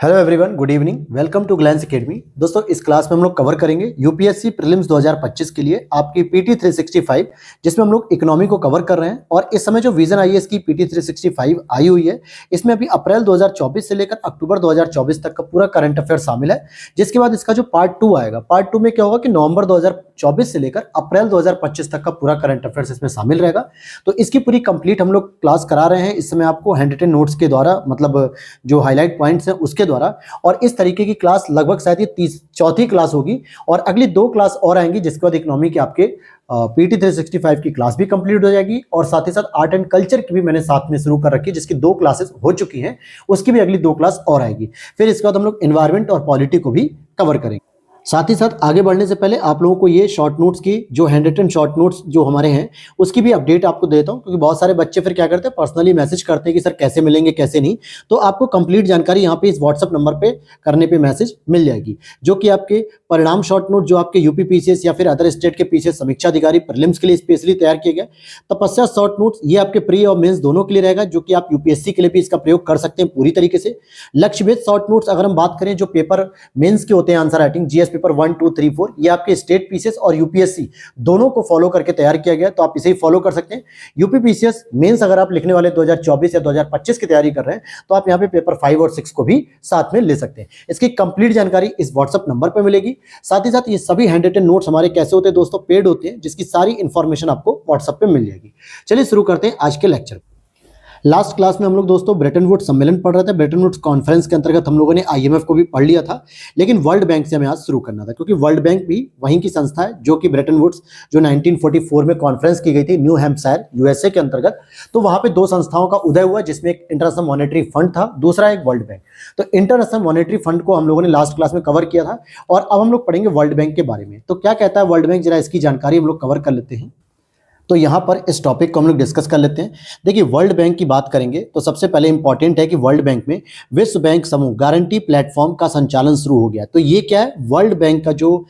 Hello everyone, good evening. Welcome to Glance academy. दोस्तों, इस class में हम लोग कवर करेंगे यूपीएससी प्रीलिम्स 2025 के लिए आपकी पीटी 365, जिसमें हम लोग इकोनॉमी को कवर कर रहे हैं। और इस समय जो विजन आईएएस की पीटी 365 आई हुई है, इसमें अभी अप्रैल 2024 से लेकर अक्टूबर 2024 तक का पूरा करंट अफेयर शामिल है। जिसके बाद इसका जो पार्ट 2 आएगा, पार्ट 2 में क्या होगा कि नवंबर 2024 से लेकर अप्रैल 2025 तक का पूरा करंट अफेयर्स इसमें शामिल रहेगा। तो इसकी पूरी कंप्लीट हम लोग क्लास करा रहे हैं इस समय आपको हैंड रिटन नोट्स के द्वारा, मतलब जो हाईलाइट पॉइंट्स हैं उसके द्वारा। और इस तरीके की क्लास लगभग शायद ये चौथी क्लास होगी और अगली 2 क्लास और आएंगी, जिसके बाद इकोनॉमी के आपके पीटी 365 की क्लास भी कंप्लीट हो जाएगी। और साथ ही साथ आर्ट एंड कल्चर की भी मैंने साथ में शुरू कर रखी है, जिसकी 2 क्लासेस हो चुकी हैं, उसकी भी अगली 2 क्लास और आएगी। फिर इसके बाद हम लोग एनवायरमेंट और पॉलिटी को भी कवर करेंगे। साथ ही साथ आगे बढ़ने से पहले आप लोगों को ये शॉर्ट नोट्स की, जो हैंड रिटन शॉर्ट नोट्स जो हमारे हैं, उसकी भी अपडेट आपको देता हूं, क्योंकि बहुत सारे बच्चे फिर क्या करते हैं, पर्सनली मैसेज करते हैं कि सर कैसे मिलेंगे कैसे नहीं। तो आपको कंप्लीट जानकारी यहाँ पे इस व्हाट्सअप नंबर पे करने पे मैसेज मिल जाएगी, जो कि आपके परिणाम शॉर्ट नोट जो आपके यूपी पीसीएस या फिर अदर स्टेट के पीसीएस समीक्षा अधिकारी प्रीलिम्स के लिए स्पेशली तैयार किए गए। तपस्या शॉर्ट नोट्स ये आपके प्री और मेंस दोनों के लिए रहेगा, जो कि आप यूपीएससी के लिए भी इसका प्रयोग कर सकते हैं पूरी तरीके से। लक्ष्य बेस्ड शॉर्ट नोट्स अगर हम बात करें, जो पेपर मेंस के होते हैं, आंसर राइटिंग जीएस पेपर 1, 2, 3, 4, ये आपके स्टेट पीसीएस और यूपीएससी दोनों को फॉलो करके तैयार किया गया, तो आप इसे ही फॉलो कर सकते हैं। यूपी पीसीएस मेंस अगर आप लिखने वाले 2024 या 2025 की तैयारी कर रहे हैं, तो आप यहाँ पे पेपर 5 और 6 को भी साथ में ले सकते हैं। इसकी कंप्लीट जानकारी इस व्हाट्सएप नंबर पर मिलेगी। साथ ही साथ ये सभी हैंड रिटन नोट्स हमारे कैसे होते हैं दोस्तों, पेड होते हैं, जिसकी सारी इंफॉर्मेशन आपको व्हाट्सएप पे मिल जाएगी। चलिए शुरू करते हैं आज के लेक्चर। लास्ट क्लास में हम लोग दोस्तों ब्रेटन वुड्स सम्मेलन पढ़ रहे थे। ब्रेटन वुड्स कॉन्फ्रेंस के अंतर्गत हम लोगों ने आईएमएफ को भी पढ़ लिया था, लेकिन वर्ल्ड बैंक से हमें आज शुरू करना था, क्योंकि वर्ल्ड बैंक भी वहीं की संस्था है जो कि ब्रेटन वुड्स जो 1944 में कॉन्फ्रेंस की गई थी न्यू हैम्पशायर यूएसए के अंतर्गत। तो वहां पे 2 संस्थाओं का उदय हुआ, जिसमें एक इंटरनेशनल मॉनेटरी फंड था, दूसरा एक वर्ल्ड बैंक। तो इंटरनेशनल मॉनेटरी फंड को हम लोगों ने लास्ट क्लास में कवर किया था, और अब हम लोग पढ़ेंगे वर्ल्ड बैंक के बारे में। तो क्या कहता है वर्ल्ड बैंक, जरा इसकी जानकारी हम लोग कवर कर लेते हैं। तो यहाँ पर इस टॉपिक को हम लोग डिस्कस कर लेते हैं। देखिए, वर्ल्ड बैंक की बात करेंगे तो सबसे पहले इंपॉर्टेंट है कि वर्ल्ड बैंक में विश्व बैंक समूह गारंटी प्लेटफॉर्म का संचालन शुरू हो गया। तो ये क्या है, वर्ल्ड बैंक का जो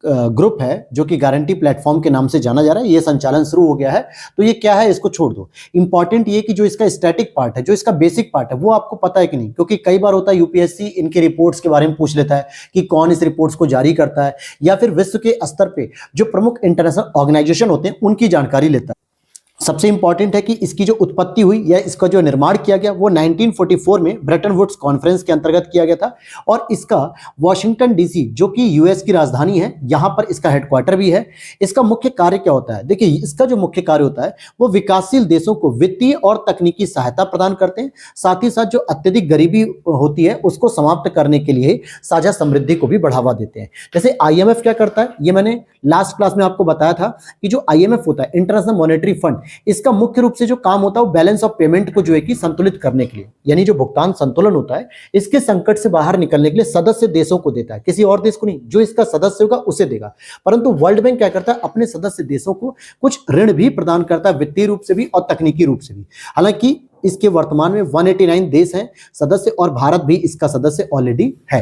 ग्रुप है, जो कि गारंटी प्लेटफॉर्म के नाम से जाना जा रहा है, ये संचालन शुरू हो गया है। तो ये क्या है, इसको छोड़ दो। इंपॉर्टेंट ये कि जो इसका स्टैटिक पार्ट है, जो इसका बेसिक पार्ट है, वो आपको पता है कि नहीं, क्योंकि कई बार होता है यूपीएससी इनके रिपोर्ट्स के बारे में पूछ लेता है कि कौन इस रिपोर्ट्स को जारी करता है, या फिर विश्व के स्तर पे जो प्रमुख इंटरनेशनल ऑर्गेनाइजेशन होते हैं उनकी जानकारी लेता है। सबसे इंपॉर्टेंट है कि इसकी जो उत्पत्ति हुई या इसका जो निर्माण किया गया, वो 1944 में ब्रेटन वुड्स कॉन्फ्रेंस के अंतर्गत किया गया था। और इसका वॉशिंगटन डीसी, जो कि यूएस की राजधानी है, यहां पर इसका हेडक्वार्टर भी है। इसका मुख्य कार्य क्या होता है, देखिए इसका जो मुख्य कार्य होता है वो विकासशील देशों को वित्तीय और तकनीकी सहायता प्रदान करते हैं। साथ ही साथ जो अत्यधिक गरीबी होती है उसको समाप्त करने के लिए साझा समृद्धि को भी बढ़ावा देते हैं। जैसे आईएमएफ क्या करता है, ये मैंने लास्ट क्लास में आपको बताया था कि जो आईएमएफ होता है, इंटरनेशनल मॉनेटरी फंड, इसका मुख्य रूप से जो काम होता है वो बैलेंस ऑफ पेमेंट को जो है कि संतुलित करने के लिए, यानी जो भुगतान संतुलन होता है, इसके संकट से बाहर निकलने के लिए सदस्य देशों को देता है, किसी और देश को नहीं। जो इसका सदस्य होगा उसे देगा। परंतु वर्ल्ड बैंक क्या करता है, अपने सदस्य देशों को कुछ ऋण भी प्रदान करता है, वित्तीय रूप से भी और तकनीकी रूप से भी। हालांकि इसके वर्तमान में 189 देश हैं सदस्य, और भारत भी इसका सदस्य ऑलरेडी है।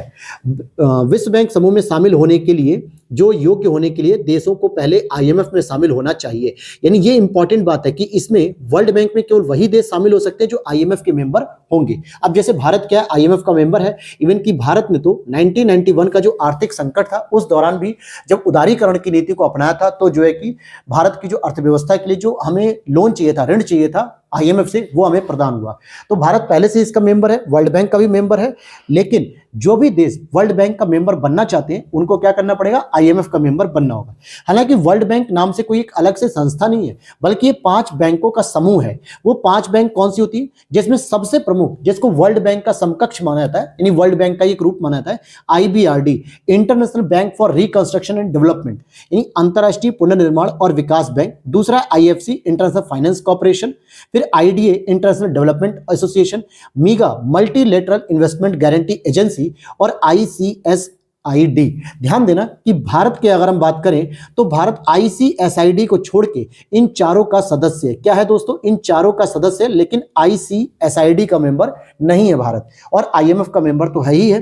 विश्व बैंक समूह में शामिल होने के लिए, जो योग्य होने के लिए देशों को पहले आईएमएफ में शामिल होना चाहिए। यानी ये इंपॉर्टेंट बात है कि इसमें वर्ल्ड बैंक में केवल वही देश शामिल हो सकते हैं जो आईएमएफ के मेंबर होंगे। अब जैसे भारत क्या है, आईएमएफ का मेंबर है। इवन कि भारत ने तो 1991 का जो आर्थिक संकट था, उस दौरान भी जब उदारीकरण की नीति को अपनाया था, तो जो है कि भारत की जो अर्थव्यवस्था के लिए जो हमें लोन चाहिए था, ऋण चाहिए था आईएमएफ से, वो हमें प्रदान हुआ। तो भारत पहले से इसका मेंबर है, वर्ल्ड बैंक का भी मेंबर है। लेकिन जो भी देश वर्ल्ड बैंक का मेंबर बनना चाहते हैं, उनको क्या करना पड़ेगा, आईएमएफ का मेंबर बनना होगा। हालांकि वर्ल्ड बैंक नाम से कोई एक अलग से संस्था नहीं है, बल्कि ये 5 बैंकों का समूह है। वो 5 बैंक कौन सी होती है, जिसमें सबसे प्रमुख, जिसको वर्ल्ड बैंक का समकक्ष माना जाता है, यानी वर्ल्ड बैंक का एक रूप माना जाता है, IBRD, international bank for reconstruction and development, यानी अंतरराष्ट्रीय पुनर्निर्माण और विकास बैंक। दूसरा आईएफसी, इंटरनेशनल फाइनेंस कॉर्पोरेशन। फिर IDA, international development association. मीगा, multilateral investment guarantee agency. और आईसीएसआईडी। ध्यान देना कि भारत के अगर हम बात करें तो भारत आईसीएसआईडी को छोड़ के इन चारों का सदस्य क्या है दोस्तों, इन चारों का सदस्य, लेकिन आईसीएसआईडी का मेंबर नहीं है भारत। और आईएमएफ का मेंबर तो है ही है।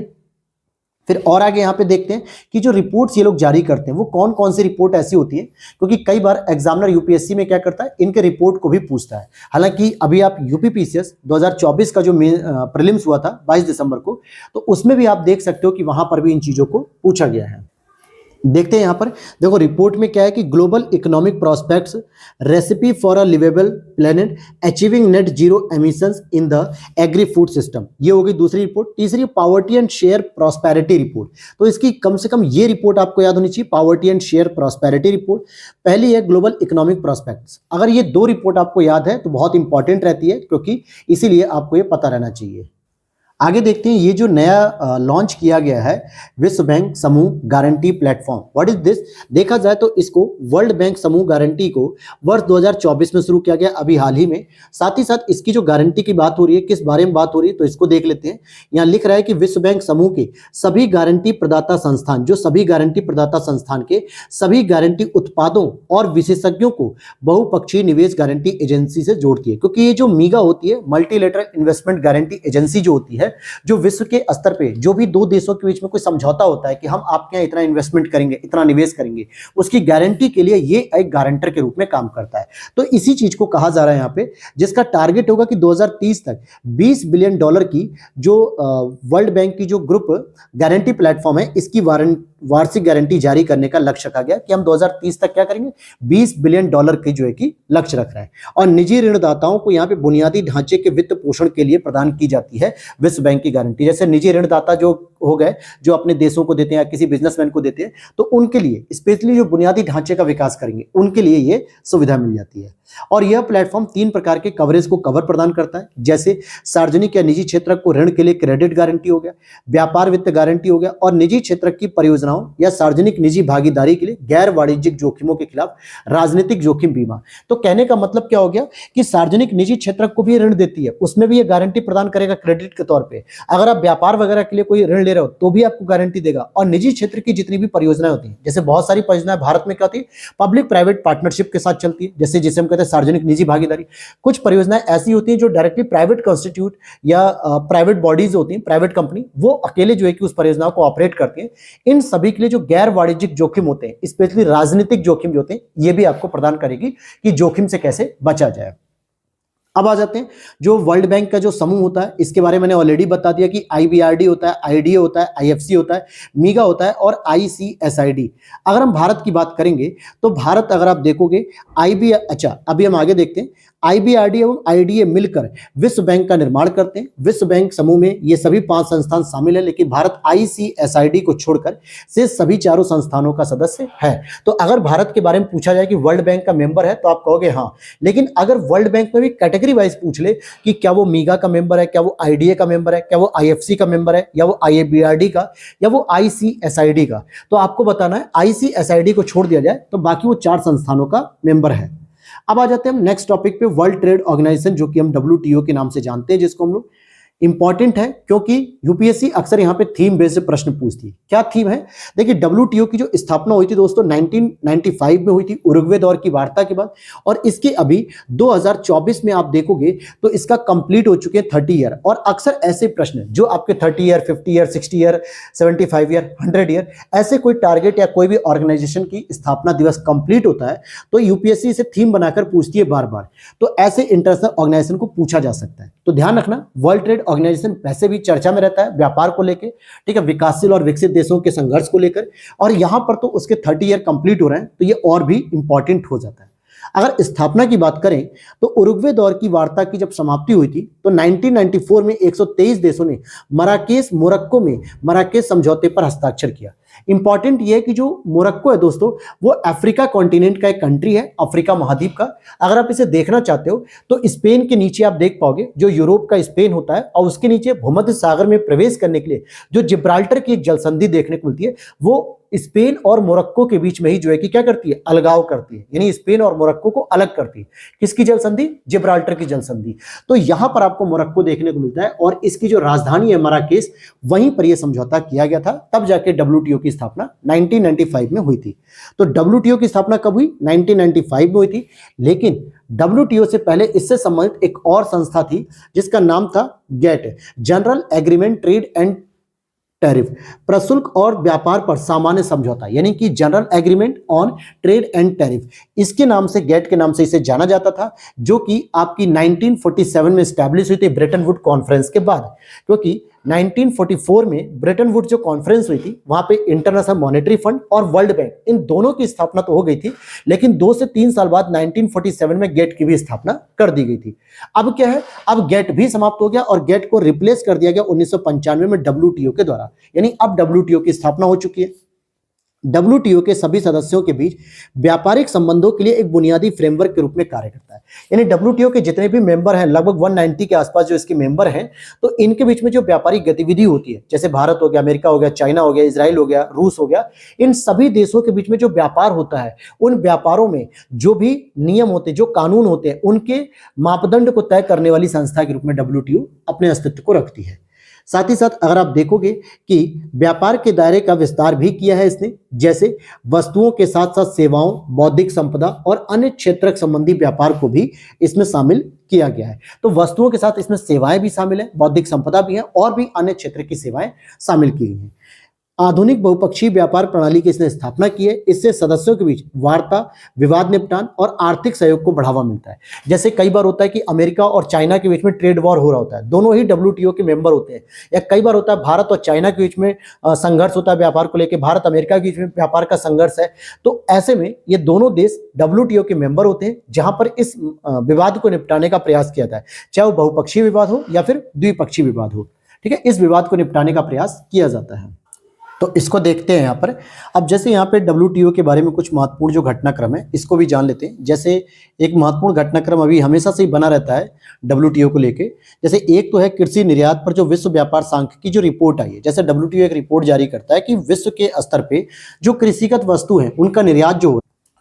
फिर और आगे यहाँ पे देखते हैं कि जो रिपोर्ट्स ये लोग जारी करते हैं वो कौन कौन सी रिपोर्ट ऐसी होती है, क्योंकि कई बार एग्जामिनर यूपीएससी में क्या करता है, इनके रिपोर्ट को भी पूछता है। हालांकि अभी आप यूपीपीसीएस 2024 का जो प्रीलिम्स हुआ था 22 दिसंबर को, तो उसमें भी आप देख सकते हो कि वहां पर भी इन चीजों को पूछा गया है। देखते हैं यहाँ पर, देखो रिपोर्ट में क्या है कि global economic prospects, recipe for a liveable planet, achieving net zero emissions in the agrifood system, ये हो गई दूसरी रिपोर्ट। तीसरी poverty and share prosperity report, तो इसकी कम से कम ये रिपोर्ट आपको याद होनी चाहिए, poverty and share prosperity report. पहली है ग्लोबल इकोनॉमिक प्रोस्पेक्ट्स। अगर ये दो रिपोर्ट आपको याद है तो बहुत इंपॉर्टेंट रहती है, क्योंकि इसीलिए आपको ये पता रहना चाहिए। आगे देखते हैं, ये जो नया लॉन्च किया गया है विश्व बैंक समूह guarantee platform, what is this. देखा जाए तो इसको वर्ल्ड बैंक समूह गारंटी को वर्ष 2024 में शुरू किया गया, अभी हाल ही में। साथ ही साथ इसकी जो गारंटी की बात हो रही है, किस बारे में बात हो रही है, तो इसको देख लेते हैं। यहाँ लिख रहा है कि विश्व बैंक समूह के सभी गारंटी प्रदाता संस्थान, जो सभी गारंटी प्रदाता संस्थान के सभी गारंटी उत्पादों और विशेषज्ञों को बहुपक्षीय निवेश गारंटी एजेंसी से जोड़ती है। क्योंकि ये जो मीगा होती है, मल्टीलेटरल इन्वेस्टमेंट गारंटी एजेंसी जो होती है, जो विश्व के स्तर पे जो भी दो देशों के बीच में कोई समझौता होता है कि हम आपके यहाँ इतना इन्वेस्टमेंट करेंगे, इतना निवेश करेंगे, उसकी गारंटी के लिए ये एक गारंटर के रूप में काम करता है। तो इसी चीज को कहा जा रहा है यहाँ पे, जिसका टारगेट होगा कि 2030 तक $20 बिलियन की जो वर्ल्ड बैंक की जो ग्रुप गारंटी प्लेटफॉर्म है, इसकी वार्षिक गारंटी जारी करने का लक्ष्य रखा गया कि हम 2030 तक क्या करेंगे, $20 बिलियन की जो है कि लक्ष्य रख रहे हैं। और निजी ऋणदाताओं को यहाँ पे बुनियादी ढांचे के वित्त पोषण के लिए प्रदान की जाती है विश्व बैंक की गारंटी। जैसे निजी ऋणदाता जो हो गए, जो अपने देशों को देते हैं या किसी बिजनेसमैन को देते हैं, तो उनके लिए स्पेशली जो बुनियादी ढांचे का विकास करेंगे, उनके लिए ये सुविधा मिल जाती है। और यह प्लेटफॉर्म 3 प्रकार के कवरेज को कवर प्रदान करता है, जैसे सार्वजनिक या निजी क्षेत्र को ऋण के लिए क्रेडिट गारंटी हो गया, व्यापार वित्त गारंटी हो गया, और निजी क्षेत्र की परियोजनाओं या सार्वजनिक निजी भागीदारी के लिए गैर वाणिज्यिक जोखिमों के खिलाफ राजनीतिक जोखिम बीमा। तो कहने का मतलब क्या हो गया कि सार्वजनिक निजी क्षेत्र को भी ऋण देती है, उसमें भी ये गारंटी प्रदान करेगा क्रेडिट के तौर पर। अगर आप व्यापार वगैरह के लिए कोई ऋण ले रहे हो तो भी आपको गारंटी देगा। और निजी क्षेत्र की जितनी भी परियोजनाएं होती हैं, जैसे बहुत सारी परियोजनाएं भारत में क्या होती है, पब्लिक प्राइवेट पार्टनरशिप के साथ चलती है, जैसे जिसे हम कहते हैं सार्वजनिक निजी भागीदारी। कुछ परियोजनाएं ऐसी होती हैं जो डायरेक्टली प्राइवेट कॉन्स्टिट्यूट या प्राइवेट बॉडीज होती हैं, प्राइवेट कंपनी, वो अकेले जो है कि उस परियोजनाओं को ऑपरेट करती हैं। इन सभी के लिए जो गैर वाणिज्यिक जोखिम होते हैं, स्पेशली राजनीतिक जोखिम जो होते हैं, ये भी आपको प्रदान करेगी कि जोखिम से कैसे बचा जाए। अब आ जाते हैं, जो वर्ल्ड बैंक का जो समूह होता है, इसके बारे में मैंने ऑलरेडी बता दिया कि आईबीआरडी होता है, आईडीए होता है, आईएफसी होता है, मीगा होता है और आईसीएसआईडी। अगर हम भारत की बात करेंगे तो भारत, अगर आप देखोगे अभी हम आगे देखते हैं। आईबीआरडी एवं आईडीए मिलकर विश्व बैंक का निर्माण करते हैं। विश्व बैंक समूह में ये सभी 5 संस्थान शामिल है, लेकिन भारत आईसीएसआईडी को छोड़कर से सभी चारों संस्थानों का सदस्य है। तो अगर भारत के बारे में पूछा जाए कि वर्ल्ड बैंक का मेंबर है, तो आप कहोगे हाँ। लेकिन अगर वर्ल्ड बैंक में भी कैटेगरी वाइज पूछ ले कि क्या वो मीगा का मेंबर है, क्या वो आईडीए का मेंबर है, क्या वो आईएफसी का मेंबर है, या वो आईबीआरडी का, या वो आईसीएसआईडी का, तो आपको बताना है आईसीएसआईडी को छोड़ दिया जाए तो बाकी वो 4 संस्थानों का मेंबर है। अब आ जाते हैं हम नेक्स्ट टॉपिक पे, वर्ल्ड ट्रेड ऑर्गेनाइजेशन, जो कि हम डब्ल्यूटीओ के नाम से जानते हैं, जिसको हम लोग इंपॉर्टेंट है क्योंकि यूपीएससी अक्सर यहाँ पे थीम बेस्ड प्रश्न पूछती है। क्या थीम है? देखिए, डब्ल्यूटीओ की जो स्थापना हुई थी दोस्तों 1995 में हुई थी, उरुग्वे दौर की वार्ता के बाद, और इसके अभी 2024 में आप देखोगे तो इसका कंप्लीट हो चुके हैं 30 ईयर। और अक्सर ऐसे प्रश्न जो आपके 30 year, 50 year, 60 year, 75 year, 100 year, ऐसे कोई टारगेट या कोई भी ऑर्गेनाइजेशन की स्थापना दिवस कंप्लीट होता है तो यूपीएससी इसे थीम बनाकर पूछती है बार बार। तो ऐसे इंटरनेशनल ऑर्गेनाइजेशन को पूछा जा सकता है। तो ध्यान रखना, वर्ल्ड ट्रेड ऑर्गेनाइजेशन वैसे भी चर्चा में रहता है व्यापार को लेकर, ठीक है, विकासशील और विकसित देशों के संघर्ष को लेकर, और यहां पर तो उसके 30 ईयर कंप्लीट हो रहे हैं तो ये और भी इंपॉर्टेंट हो जाता है। अगर स्थापना की बात करें तो उरुग्वे दौर की वार्ता की जब समाप्ति हुई थी तो 1994 में 123 देशों ने मोरक्को में मराकेश समझौते पर हस्ताक्षर किया। इंपॉर्टेंट ये है कि जो मोरक्को है दोस्तों, वो अफ्रीका कॉन्टिनेंट का एक कंट्री है, अफ्रीका महाद्वीप का। अगर आप इसे देखना चाहते हो तो स्पेन के नीचे आप देख पाओगे जो यूरोप का स्पेन होता है, और उसके नीचे भूमध्य सागर में प्रवेश करने के लिए जो जिब्राल्टर की एक जलसंधि देखने को मिलती है, वो स्पेन और मोरक्को के बीच में ही जो है कि क्या करती है, अलगाव करती है, यानी स्पेन और मोरक्को को अलग करती है। किसकी जलसंधि? जिब्राल्टर की जलसंधि। तो यहां पर आपको मोरक्को देखने को मिलता है, और इसकी जो राजधानी है मराकेश, वहीं पर यह समझौता किया गया था। तब जाके डब्ल्यूटीओ की स्थापना 1995 में हुई थी। तो डब्ल्यूटीओ की स्थापना कब हुई? 1995 में हुई थी। लेकिन डब्ल्यूटीओ से पहले इससे संबंधित एक और संस्था थी जिसका नाम था GATT, general agreement trade and tariff, प्रशुल्क और व्यापार पर सामान्य समझौता यानी कि general agreement on trade and tariff, इसके नाम से गेट के नाम से इसे जाना जाता था, जो कि आपकी 1947 में स्टैब्लिश हुई थी ब्रेटन वुड कॉन्फ्रेंस के बाद। क्योंकि 1944 में ब्रेटन वुड जो कॉन्फ्रेंस हुई थी वहां पे इंटरनेशनल मॉनेटरी फंड और वर्ल्ड बैंक इन दोनों की स्थापना तो हो गई थी, लेकिन 2 से 3 साल बाद 1947 में गेट की भी स्थापना कर दी गई थी। अब क्या है, अब गेट भी समाप्त हो गया और गेट को रिप्लेस कर दिया गया 1995 में डब्ल्यूटीओ के द्वारा, यानी अब डब्ल्यूटीओ की स्थापना हो चुकी है। डब्ल्यूटीओ के सभी सदस्यों के बीच व्यापारिक संबंधों के लिए एक बुनियादी फ्रेमवर्क के रूप में कार्य करता है। यानी डब्ल्यूटीओ के जितने भी मेंबर हैं, लगभग 190 के आसपास जो इसके मेंबर हैं, तो इनके बीच में जो व्यापारिक गतिविधि होती है, जैसे भारत हो गया, अमेरिका हो गया, चाइना हो गया, इजराइल हो गया, रूस हो गया, इन सभी देशों के बीच में जो व्यापार होता है, उन व्यापारों में जो भी नियम होते हैं, जो कानून होते हैं, उनके मापदंड को तय करने वाली संस्था के रूप में डब्ल्यूटीओ अपने अस्तित्व को रखती है। साथ ही साथ अगर आप देखोगे कि व्यापार के दायरे का विस्तार भी किया है इसने, जैसे वस्तुओं के साथ साथ सेवाओं, बौद्धिक संपदा और अन्य क्षेत्र संबंधी व्यापार को भी इसमें शामिल किया गया है। तो वस्तुओं के साथ इसमें सेवाएं भी शामिल है, बौद्धिक संपदा भी है और भी अन्य क्षेत्र की सेवाएं शामिल की गई हैं। आधुनिक बहुपक्षीय व्यापार प्रणाली की इसने स्थापना की है। इससे सदस्यों के बीच वार्ता, विवाद निपटान और आर्थिक सहयोग को बढ़ावा मिलता है। जैसे कई बार होता है कि अमेरिका और चाइना के बीच में ट्रेड वॉर हो रहा होता है, दोनों ही डब्ल्यूटीओ के मेंबर होते हैं, या कई बार होता है भारत और चाइना के बीच में संघर्ष होता है व्यापार को लेकर, भारत अमेरिका के बीच में व्यापार का संघर्ष है, तो ऐसे में ये दोनों देश डब्ल्यूटीओ के मेंबर होते हैं, जहां पर इस विवाद को निपटाने का प्रयास किया जाता है, चाहे वो बहुपक्षीय विवाद हो या फिर द्विपक्षीय विवाद हो। ठीक है, इस विवाद को निपटाने का प्रयास किया जाता है। तो इसको देखते हैं यहाँ पर। अब जैसे यहाँ पे डब्ल्यूटीओ के बारे में कुछ महत्वपूर्ण जो घटनाक्रम है, इसको भी जान लेते हैं। जैसे एक महत्वपूर्ण घटनाक्रम अभी हमेशा से ही बना रहता है डब्ल्यूटीओ को लेके, जैसे एक तो है कृषि निर्यात पर जो विश्व व्यापार सांख्यिकी की जो रिपोर्ट आई है। जैसे डब्ल्यूटीओ एक रिपोर्ट जारी करता है कि विश्व के स्तर पे जो कृषिगत वस्तु है उनका निर्यात जो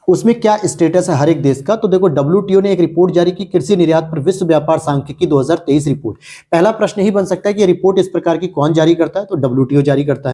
उसमें क्या स्टेटस है हर एक देश का। तो देखो, डब्ल्यूटीओ ने एक रिपोर्ट जारी की, कृषि निर्यात पर विश्व व्यापार सांख्यिकी 2023 रिपोर्ट। पहला प्रश्न ही बन सकता है कि रिपोर्ट इस प्रकार की कौन जारी करता है, तो डब्ल्यूटीओ जारी करता है।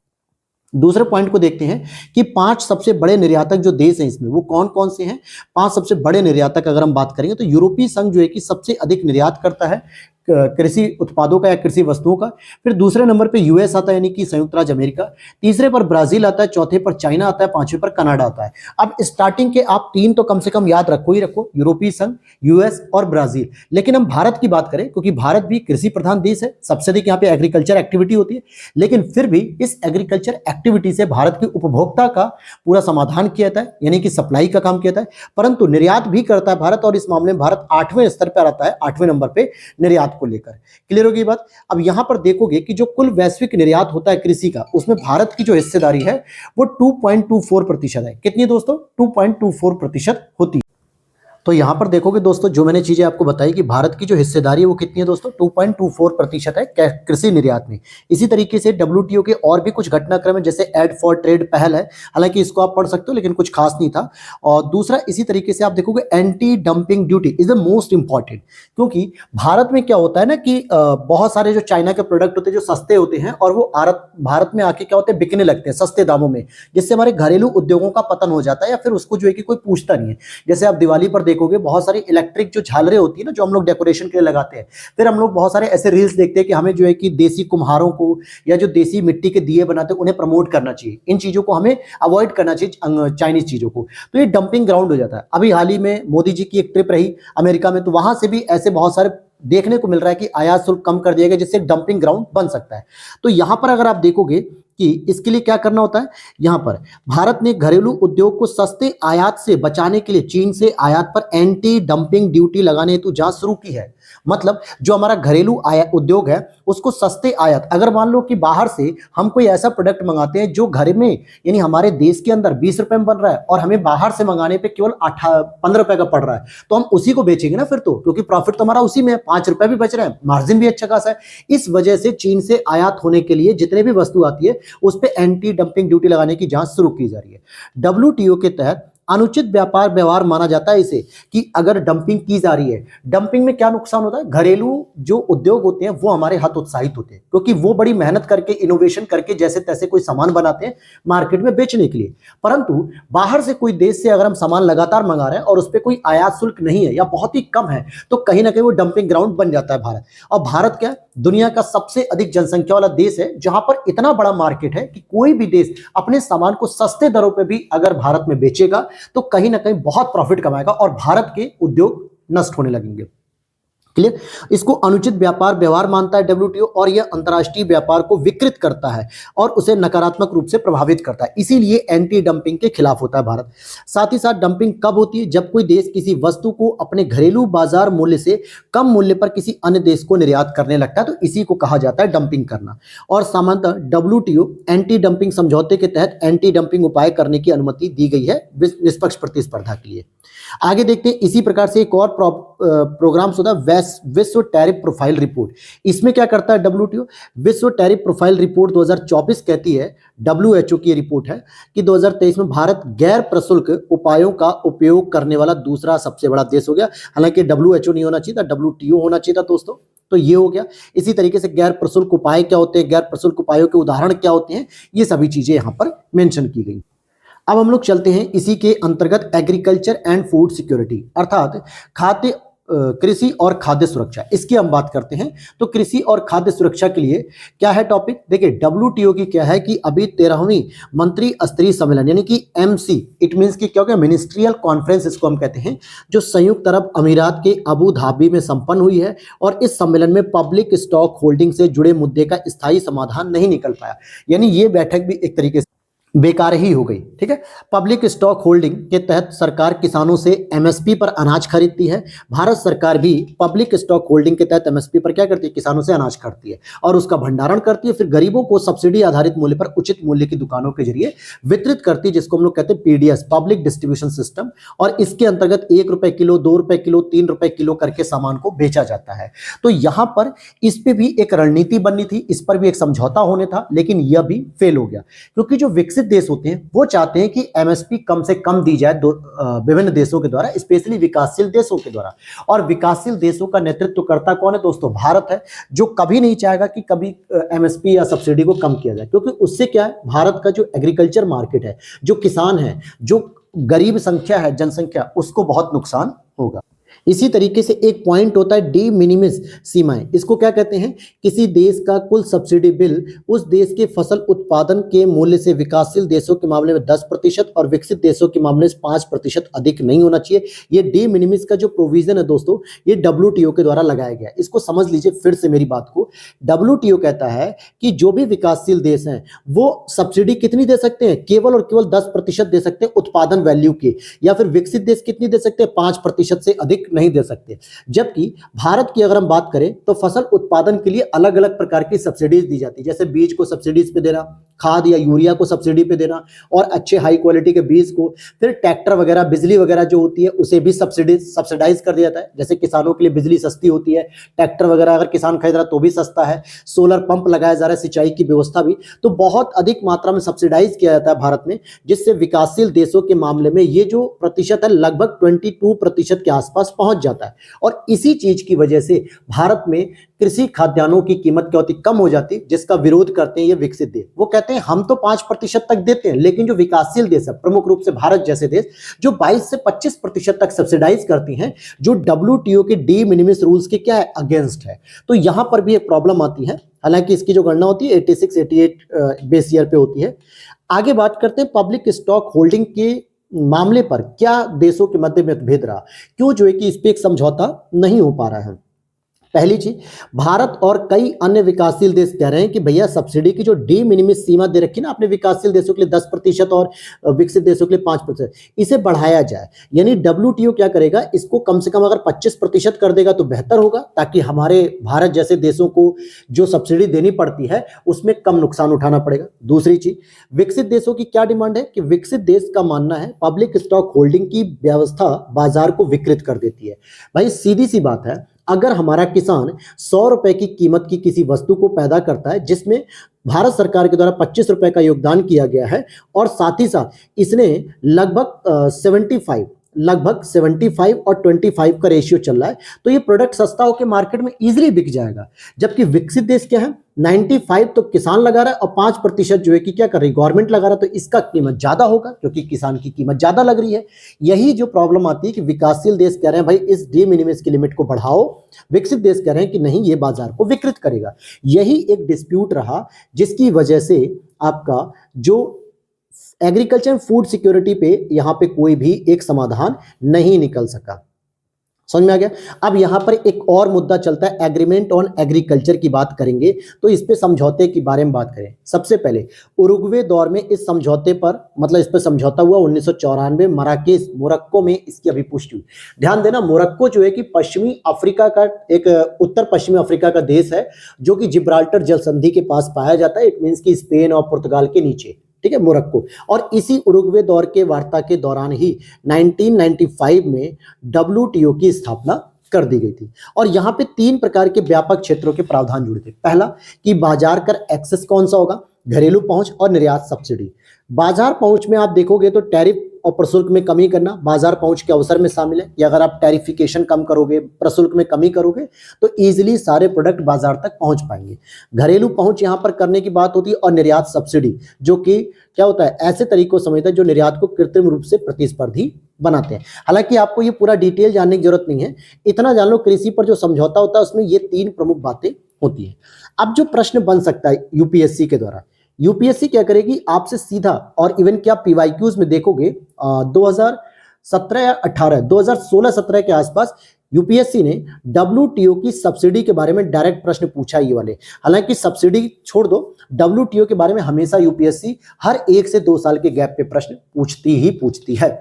दूसरे पॉइंट को देखते हैं कि 5 सबसे बड़े निर्यातक जो देश हैं इसमें वो कौन कौन से हैं। 5 सबसे बड़े निर्यातक अगर हम बात करेंगे तो यूरोपीय संघ जो है कि सबसे अधिक निर्यात करता है कृषि उत्पादों का या कृषि वस्तुओं का। फिर दूसरे नंबर पे यूएस आता है, यानी कि संयुक्त राज्य अमेरिका। तीसरे पर ब्राजील आता है, चौथे पर चाइना आता है, पांचवें पर कनाडा आता है। अब स्टार्टिंग के आप 3 तो कम से कम याद रखो ही रखो, यूरोपीय संघ, यूएस और ब्राजील। लेकिन हम भारत की बात करें, क्योंकि भारत भी कृषि प्रधान देश है, सबसे अधिक यहाँ पे एग्रीकल्चर एक्टिविटी होती है, लेकिन फिर भी इस एग्रीकल्चर एक्टिविटी से भारत के उपभोक्ता का पूरा समाधान किया जाता है, यानी कि सप्लाई का काम किया जाता है। परंतु निर्यात भी करता है भारत, और इस मामले में भारत 8वें स्तर पर आता है, 8वें नंबर पे निर्यात को लेकर। क्लियर होगी बात। अब यहां पर देखोगे कि जो कुल वैश्विक निर्यात होता है कृषि का, उसमें भारत की जो हिस्सेदारी है वो 2.24% है। कितनी दोस्तों? 2.24% होती है। तो यहां पर देखोगे दोस्तों, जो मैंने चीजें आपको बताई कि भारत की जो हिस्सेदारी है वो कितनी है दोस्तों, 2.24% है कृषि निर्यात में। इसी तरीके से डब्ल्यूटीओ के और भी कुछ घटनाक्रम है, जैसे एड फॉर ट्रेड पहल है, हालांकि इसको आप पढ़ सकते हो लेकिन कुछ खास नहीं था। और दूसरा इसी तरीके से आप देखोगे anti dumping duty is the most important, क्योंकि भारत में क्या होता है ना कि बहुत सारे जो चाइना के प्रोडक्ट होते हैं जो सस्ते होते हैं, और वो भारत में आके क्या होते हैं, बिकने लगते हैं सस्ते दामों में, जिससे हमारे घरेलू उद्योगों का पतन हो जाता है, या फिर उसको जो है कि कोई पूछता नहीं है। जैसे आप दिवाली पर देखोगे बहुत सारी इलेक्ट्रिक जो झालरें होती है ना, जो हम लोग डेकोरेशन के लिए लगाते हैं, फिर हम लोग बहुत सारे ऐसे रील्स देखते हैं कि हमें जो है कि देसी कुम्हारों को या जो देसी मिट्टी के दिए बनाते हैं उन्हें प्रमोट करना चाहिए, इन चीजों को हमें अवॉइड करना चाहिए, चाइनीज चीजों को। तो ये डंपिंग ग्राउंड हो जाता है। अभी हाल ही में मोदी जी की एक ट्रिप रही अमेरिका में, तो वहां से भी ऐसे बहुत सारे देखने को मिल रहा है कि आयात शुल्क कम कर दिया गया, जिससे डंपिंग ग्राउंड बन सकता है। तो यहां पर अगर आप देखोगे कि इसके लिए क्या करना होता है, यहां पर भारत ने घरेलू उद्योग को सस्ते आयात से बचाने के लिए चीन से आयात पर एंटी डंपिंग ड्यूटी लगाने हेतु जांच शुरू की है। मतलब जो हमारा घरेलू उद्योग है उसको सस्ते आयात, अगर मान लो कि बाहर से हम कोई ऐसा प्रोडक्ट मंगाते हैं जो घर में यानी हमारे देश के अंदर 20 रुपए में बन रहा है और हमें बाहर से मंगाने पे केवल 15 रुपए का पड़ रहा है, तो हम उसी को बेचेंगे ना फिर तो, क्योंकि प्रॉफिट तो हमारा उसी में है, 5 रुपए भी बच रहे हैं, मार्जिन भी अच्छा खासा है। इस वजह से चीन से आयात होने के लिए जितने भी वस्तु आती है उस पर एंटी डंपिंग ड्यूटी लगाने की जांच शुरू की जा रही है। डब्ल्यूटीओ के तहत अनुचित व्यापार व्यवहार माना जाता है इसे, कि अगर डंपिंग की जा रही है, डंपिंग में क्या नुकसान होता है, घरेलू जो उद्योग होते हैं वो हमारे हत उत्साहित होते हैं, क्योंकि वो बड़ी मेहनत करके इनोवेशन करके जैसे तैसे कोई सामान बनाते हैं मार्केट में बेचने के लिए, परंतु बाहर से कोई देश से अगर हम सामान लगातार मंगा रहे हैं और उस पर कोई आयात शुल्क नहीं है या बहुत ही कम है, तो कहीं ना कहीं वो डंपिंग ग्राउंड बन जाता है भारत। और भारत क्या है, दुनिया का सबसे अधिक जनसंख्या वाला देश है, जहां पर इतना बड़ा मार्केट है कि कोई भी देश अपने सामान को सस्ते दरों पे भी अगर भारत में बेचेगा तो कहीं ना कहीं बहुत प्रॉफिट कमाएगा और भारत के उद्योग नष्ट होने लगेंगे। क्लियर? इसको अनुचित व्यापार व्यवहार मानता है डब्ल्यूटीओ, और यह अंतर्राष्ट्रीय व्यापार को विकृत करता है और उसे नकारात्मक रूप से प्रभावित करता है, इसीलिए एंटी डंपिंग के खिलाफ होता है भारत। साथ ही साथ डंपिंग कब होती है, जब कोई देश किसी वस्तु को अपने घरेलू बाजार मूल्य से कम मूल्य पर किसी अन्य देश को निर्यात करने लगता है, तो इसी को कहा जाता है डंपिंग करना। और सामान्यतः डब्ल्यूटीओ एंटी डंपिंग समझौते के तहत एंटी डंपिंग उपाय करने की अनुमति दी गई है निष्पक्ष प्रतिस्पर्धा के लिए। आगे देखते हैं, इसी प्रकार से एक और प्रोग्राम होता है विश्व टैरिफ प्रोफाइल रिपोर्ट। इसमें क्या करता है डब्ल्यूटीओ, विश्व टैरिफ प्रोफाइल रिपोर्ट 2024 कहती है, डब्ल्यूएचओ की रिपोर्ट है, कि 2023 में भारत गैर प्रशुल्क उपायों का उपयोग करने वाला दूसरा सबसे बड़ा देश हो गया। हालांकि डब्ल्यूएचओ नहीं होना चाहिए था, डब्ल्यूटीओ होना चाहिए था दोस्तों। तो ये हो गया। इसी तरीके से गैर प्रशुल्क उपाय क्या होते हैं, गैर प्रशुल्क उपायों के उदाहरण क्या होते हैं, ये सभी चीजें यहां पर मेंशन की गई। अब हम लोग चलते हैं इसी के अंतर्गत एग्रीकल्चर एंड फूड सिक्योरिटी, अर्थात खाद्य कृषि और खाद्य सुरक्षा, इसकी हम बात करते हैं। तो कृषि और खाद्य सुरक्षा के लिए क्या है टॉपिक, देखिए डब्ल्यूटीओ की क्या है कि अभी 13वीं मंत्री स्तरीय सम्मेलन यानी कि एमसी, इट मींस कि क्या हो गया, मिनिस्ट्रियल कॉन्फ्रेंस इसको हम कहते हैं, जो संयुक्त अरब अमीरात के अबू धाबी में संपन्न हुई है। और इस सम्मेलन में पब्लिक स्टॉक होल्डिंग से जुड़े मुद्दे का स्थायी समाधान नहीं निकल पाया, यानी ये बैठक भी एक तरीके से बेकार ही हो गई। ठीक है, पब्लिक स्टॉक होल्डिंग के तहत सरकार किसानों से एमएसपी पर अनाज खरीदती है। भारत सरकार भी पब्लिक स्टॉक होल्डिंग के तहत एमएसपी पर क्या करती है, किसानों से अनाज खरीदती है और उसका भंडारण करती है, फिर गरीबों को सब्सिडी आधारित मूल्य पर उचित मूल्य की दुकानों के जरिए वितरित करती है, जिसको हम लोग कहते हैं पीडीएस, पब्लिक डिस्ट्रीब्यूशन सिस्टम। और इसके अंतर्गत 1 रुपए किलो, 2 रुपए किलो, 3 रुपए किलो करके सामान को बेचा जाता है। तो यहां पर इस पे भी एक रणनीति बननी थी, इस पर भी एक समझौता होने था, लेकिन यह भी फेल हो गया, क्योंकि जो विकसित देश होते हैं वो चाहते हैं कि एमएसपी कम से कम दी जाए विभिन्न देशों के द्वारा, स्पेशली विकासशील देशों के द्वारा। और विकासशील देशों का नेतृत्व करता कौन है दोस्तों, भारत है, जो कभी नहीं चाहेगा कि कभी एमएसपी या सब्सिडी को कम किया जाए, क्योंकि उससे क्या है, भारत का जो एग्रीकल्चर मार्केट है, जो किसान है, जो गरीब संख्या है, जनसंख्या, उसको बहुत नुकसान होगा। इसी तरीके से एक पॉइंट होता है डी मिनिमिस सीमाएं, इसको क्या कहते हैं, किसी देश का कुल सब्सिडी बिल उस देश के फसल उत्पादन के मूल्य से विकासशील देशों के मामले में 10% और विकसित देशों के मामले में 5% अधिक नहीं होना चाहिए। ये डी मिनिमिस का जो प्रोविजन है दोस्तों, ये डब्ल्यूटीओ के द्वारा लगाया गया। इसको समझ लीजिए फिर से मेरी बात को, डब्ल्यूटीओ कहता है कि जो भी विकासशील देश हैं वो सब्सिडी कितनी दे सकते हैं, केवल और केवल 10% दे सकते हैं उत्पादन वैल्यू के, या फिर विकसित देश कितनी दे सकते हैं, 5% से अधिक नहीं दे सकते। जबकि भारत की अगर हम बात करें तो फसल उत्पादन के लिए अलग अलग प्रकार की सब्सिडीज दी जाती है, जैसे बीज को सब्सिडीज पे देना, खाद या यूरिया को सब्सिडी पे देना, और अच्छे हाई क्वालिटी के बीज को, फिर ट्रैक्टर वगैरह, बिजली वगैरह जो होती है उसे भी सब्सिडाइज कर दिया जाता है। जैसे किसानों के लिए बिजली सस्ती होती है, ट्रैक्टर वगैरह अगर किसान खरीद रहा है तो भी सस्ता है, सोलर पंप लगाया जा रहा है, सिंचाई की व्यवस्था भी, तो बहुत अधिक मात्रा में सब्सिडाइज किया जाता है भारत में, जिससे विकासशील देशों के मामले में ये जो प्रतिशत है लगभग 22% के आसपास पहुंच जाता है। और इसी चीज की वजह से भारत में कृषि खाद्यान्नों की कीमत क्या होती, कम हो जाती, जिसका विरोध करते हैं ये विकसित देश। वो कहते हैं हम तो 5% तक देते हैं, लेकिन जो विकासशील देश है, प्रमुख रूप से भारत जैसे देश, जो 22 से 25% तक सब्सिडाइज करती हैं, जो डब्ल्यूटीओ के डी मिनिमिस रूल्स के क्या है, अगेंस्ट है। तो यहां पर भी एक प्रॉब्लम आती है। हालांकि इसकी जो गणना होती है 86-88 बेस ईयर पे होती है। आगे बात करते हैं पब्लिक स्टॉक होल्डिंग के मामले पर क्या देशों के मध्य मतभेद रहा, क्यों जो है कि इस पे एक समझौता नहीं हो पा रहा है। पहली चीज, भारत और कई अन्य विकासशील देश कह रहे हैं कि भैया सब्सिडी की जो डी मिनिमिस सीमा दे रखी ना आपने विकासशील देशों के लिए 10% और विकसित देशों के लिए 5%, इसे बढ़ाया जाए। यानी डब्ल्यूटीओ क्या करेगा, इसको कम से कम अगर 25% कर देगा तो बेहतर होगा, ताकि हमारे भारत जैसे देशों को जो सब्सिडी देनी पड़ती है उसमें कम नुकसान उठाना पड़ेगा। दूसरी चीज, विकसित देशों की क्या डिमांड है कि विकसित देश का मानना है पब्लिक स्टॉक होल्डिंग की व्यवस्था बाजार को विकृत कर देती है। भाई सीधी सी बात है, अगर हमारा किसान 100 रुपए की कीमत की किसी वस्तु को पैदा करता है जिसमें भारत सरकार के द्वारा 25 रुपए का योगदान किया गया है और साथ ही साथ इसने लगभग 75 और 25 का रेशियो चल रहा है, तो ये प्रोडक्ट सस्ता होकर मार्केट में इजीली बिक जाएगा। जबकि विकसित देश क्या है, 95 तो किसान लगा रहा है और 5% जो है कि क्या कर रही है, गवर्नमेंट लगा रहा है, तो इसका कीमत ज्यादा होगा क्योंकि किसान की कीमत ज्यादा लग रही है। यही जो प्रॉब्लम आती है कि विकासशील देश कह रहे हैं भाई इस डी मिनिमस की लिमिट को बढ़ाओ, विकसित देश कह रहे हैं कि नहीं ये बाजार को विकृत करेगा। यही एक डिस्प्यूट रहा जिसकी वजह से आपका जो एग्रीकल्चर फूड सिक्योरिटी पे यहां पे कोई भी एक समाधान नहीं निकल सका। समझ में आ गया। अब यहां पर एक और मुद्दा चलता है, एग्रीमेंट ऑन एग्रीकल्चर की बात करेंगे तो इस पे समझौते के बारे में बात करें। सबसे पहले उरुग्वे दौर में इस समझौते पर मतलब इस पर समझौता हुआ 1994 मराकेश मोरक्को में इसकी अभी पुष्टि हुई। ध्यान देना, मोरक्को जो है कि पश्चिमी अफ्रीका का एक उत्तर पश्चिमी अफ्रीका का देश है जो कि जिब्राल्टर जल संधि के पास पाया जाता है। इट मीन्स की स्पेन और पुर्तगाल के नीचे, ठीक है, मोरक्को। और इसी उरुग्वे दौर के वार्ता के दौरान ही 1995 में WTO की स्थापना कर दी गई थी। और यहाँ पे 3 प्रकार के व्यापक क्षेत्रों के प्रावधान जुड़े थे। पहला कि बाजार कर एक्सेस कौन सा होगा, घरेलू पहुंच और निर्यात सब्सिडी। बाजार पहुंच में आप देखोगे तो टैरिफ और प्रशुल्क में कमी करना बाजार पहुंच के अवसर में शामिल है कि अगर आप टैरिफिकेशन कम करोगे, प्रशुल्क में कमी करोगे तो इजीली सारे प्रोडक्ट बाजार तक पहुंच पाएंगे। घरेलू पहुंच यहां पर करने की बात होती है। और निर्यात सब्सिडी जो कि क्या होता है, ऐसे तरीकों समझता है जो निर्यात को कृत्रिम रूप से प्रतिस्पर्धी बनाते हैं। हालांकि आपको ये पूरा डिटेल जानने की जरूरत नहीं है, इतना जान लो कृषि पर जो समझौता होता है उसमें ये 3 प्रमुख बातें होती है। अब जो प्रश्न बन सकता है यूपीएससी के द्वारा, यूपीएससी क्या करेगी आपसे सीधा, और इवन क्या पीवाईक्यूज में देखोगे 2017 या 18 2016-17 के आसपास यूपीएससी ने WTO की सब्सिडी के बारे में डायरेक्ट प्रश्न पूछा ये वाले। हालांकि सब्सिडी छोड़ दो, WTO के बारे में हमेशा यूपीएससी हर 1 से 2 साल के गैप पे प्रश्न पूछती है।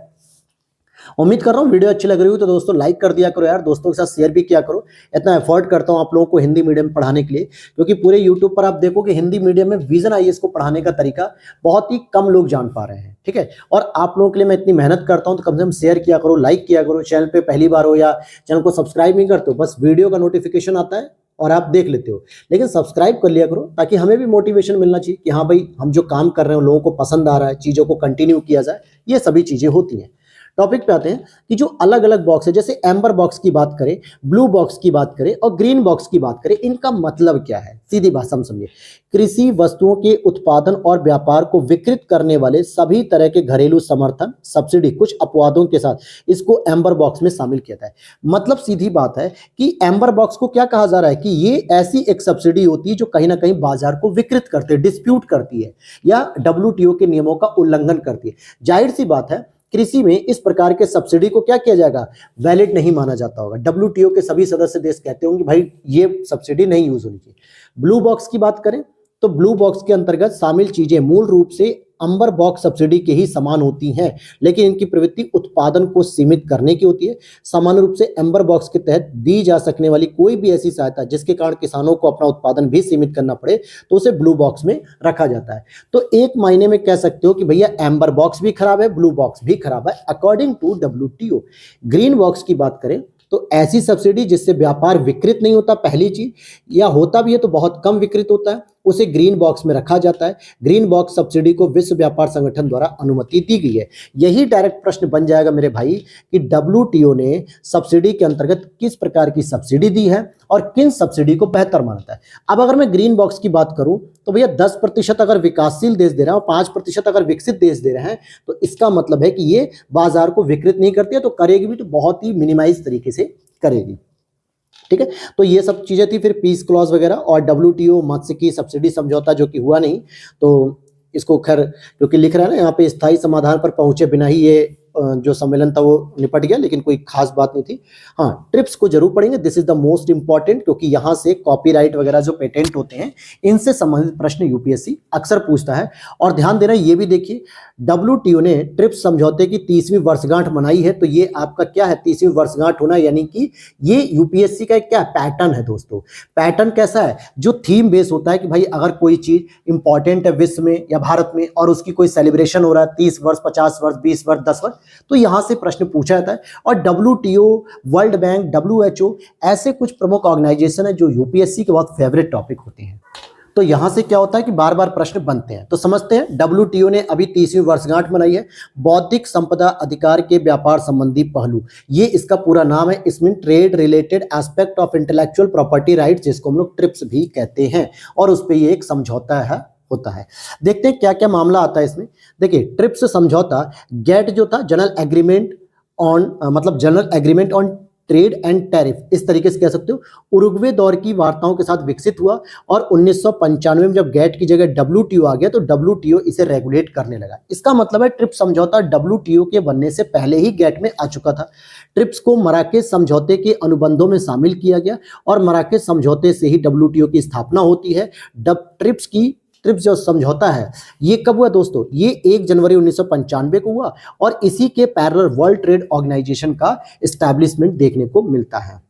उम्मीद कर रहा हूँ वीडियो अच्छी लग रही हो तो दोस्तों लाइक कर दिया करो यार, दोस्तों के साथ शेयर भी किया करो। इतना एफर्ट करता हूँ आप लोगों को हिंदी मीडियम पढ़ाने के लिए, क्योंकि पूरे यूट्यूब पर आप देखो कि हिंदी मीडियम में विजन आईएएस को पढ़ाने का तरीका बहुत ही कम लोग जान पा रहे हैं, ठीक है। और आप लोगों के लिए मैं इतनी मेहनत करता हूँ तो कम से कम शेयर किया करो, लाइक किया करो। चैनल पे पहली बार हो या चैनल को सब्सक्राइब नहीं करते हो, बस वीडियो का नोटिफिकेशन आता है और आप देख लेते हो, लेकिन सब्सक्राइब कर लिया करो ताकि हमें भी मोटिवेशन मिलना चाहिए कि हाँ भाई हम जो काम कर रहे हैं लोगों को पसंद आ रहा है, चीज़ों को कंटिन्यू किया जाए, ये सभी चीज़ें होती हैं। टॉपिक पे आते हैं कि जो अलग अलग बॉक्स है, जैसे एम्बर बॉक्स की बात करें, ब्लू बॉक्स की बात करें और ग्रीन बॉक्स की बात करें, इनका मतलब क्या है सीधी भाषा में समझिए। कृषि वस्तुओं के उत्पादन और व्यापार को विकृत करने वाले सभी तरह के घरेलू समर्थन सब्सिडी कुछ अपवादों के साथ इसको एम्बर बॉक्स में शामिल किया है। मतलब सीधी बात है कि एम्बर बॉक्स को क्या कहा जा रहा है कि ये ऐसी एक सब्सिडी होती है जो कहीं ना कहीं बाजार को विकृत करती है, डिस्प्यूट करती है या WTO के नियमों का उल्लंघन करती है। जाहिर सी बात है कृषि में इस प्रकार के सब्सिडी को क्या किया जाएगा, वैलिड नहीं माना जाता होगा। WTO के सभी सदस्य देश कहते होंगे भाई ये सब्सिडी नहीं यूज होनी चाहिए। ब्लू बॉक्स की बात करें तो ब्लू बॉक्स के अंतर्गत शामिल चीजें मूल रूप से अंबर बॉक्स सब्सिडी के ही समान होती हैं, लेकिन इनकी प्रवृत्ति उत्पादन को सीमित करने की होती है। सामान्य रूप से एम्बर बॉक्स के तहत दी जा सकने वाली कोई भी ऐसी सहायता जिसके कारण किसानों को अपना उत्पादन भी सीमित करना पड़े तो उसे ब्लू बॉक्स में रखा जाता है। तो एक मायने में कह सकते हो कि भैया एम्बर बॉक्स भी खराब है, ब्लू बॉक्स भी खराब है according to WTO। Green box की बात करें तो ऐसी सब्सिडी जिससे व्यापार विकृत नहीं होता, पहली चीज, या होता भी है तो बहुत कम विकृत होता है, उसे ग्रीन बॉक्स में रखा जाता है। ग्रीन बॉक्स सब्सिडी को विश्व व्यापार संगठन द्वारा अनुमति दी गई है। यही डायरेक्ट प्रश्न बन जाएगा मेरे भाई कि WTO ने सब्सिडी के अंतर्गत किस प्रकार की सब्सिडी दी है और किन सब्सिडी को बेहतर मानता है। अब अगर मैं ग्रीन बॉक्स की बात करूं तो भैया 10% अगर विकासशील देश दे रहा है और 5% अगर विकसित देश दे रहे हैं तो इसका मतलब है कि ये बाजार को विकृत नहीं करती है, तो करेगी भी तो बहुत ही मिनिमाइज तरीके से करेगी, ठीक है। तो ये सब चीजें थी। फिर पीस क्लॉज वगैरह और WTO मत्स्य की सब्सिडी समझौता जो कि हुआ नहीं, तो इसको खैर क्योंकि लिख रहा है ना यहाँ पे स्थायी समाधान पर पहुंचे बिना ही ये जो सम्मेलन था वो निपट गया, लेकिन कोई खास बात नहीं थी। हाँ, ट्रिप्स को जरूर पढ़ेंगे, this is the most important, क्योंकि यहाँ से कॉपीराइट वगैरह जो पेटेंट होते हैं इनसे संबंधित प्रश्न यूपीएससी अक्सर पूछता है। और ध्यान देना ये भी देखिए WTO ने ट्रिप्स समझौते की 30वीं वर्षगांठ मनाई है, तो ये आपका क्या है 30वीं वर्षगांठ होना, यानी कि ये यूपीएससी का क्या पैटर्न है दोस्तों। पैटर्न कैसा है, जो थीम बेस होता है कि भाई अगर कोई चीज इंपॉर्टेंट है विश्व में या भारत में और उसकी कोई सेलिब्रेशन हो रहा है 30 वर्ष 50 वर्ष 20 वर्ष 10 वर्ष, तो यहां से प्रश्न पूछा जाता है। और WTO, वर्ल्ड बैंक, WHO ऐसे कुछ प्रमुख ऑर्गेनाइजेशन है जो यूपीएससी के बहुत फेवरेट टॉपिक होते हैं। तो यहां से क्या होता है कि बार बार प्रश्न बनते हैं। तो समझते हैं, WTO ने अभी 30वीं वर्षगांठ मनाई है। बौद्धिक संपदा अधिकार के व्यापार संबंधी पहलू, ये इसका पूरा नाम है। इसमें trade related aspect of intellectual property rights, जिसको हम लोग ट्रिप्स भी कहते हैं, और उस पर ये एक समझौता है होता है। देखते हैं क्या क्या मामला आता है इसमें। देखिए, ट्रिप्स समझौता, गेट जो था जनरल एग्रीमेंट ऑन, मतलब general agreement on trade and tariff, इस तरीके से कह सकते हो, उरुग्वे दौर की वार्ताओं के साथ विकसित हुआ। और 1995 में जब गेट की जगह WTO आ गया तो WTO इसे रेगुलेट करने लगा। इसका मतलब है ट्रिप्स समझौता WTO के बनने से पहले ही गेट में आ चुका था। ट्रिप्स को मराकेश समझौते के अनुबंधों में शामिल किया गया और मराकेश समझौते से ही WTO की स्थापना होती है। ट्रिप्स जो समझौता है ये कब हुआ दोस्तों? ये 1 जनवरी 1995 को हुआ और इसी के पैरेलल वर्ल्ड ट्रेड ऑर्गेनाइजेशन का एस्टैब्लिशमेंट देखने को मिलता है।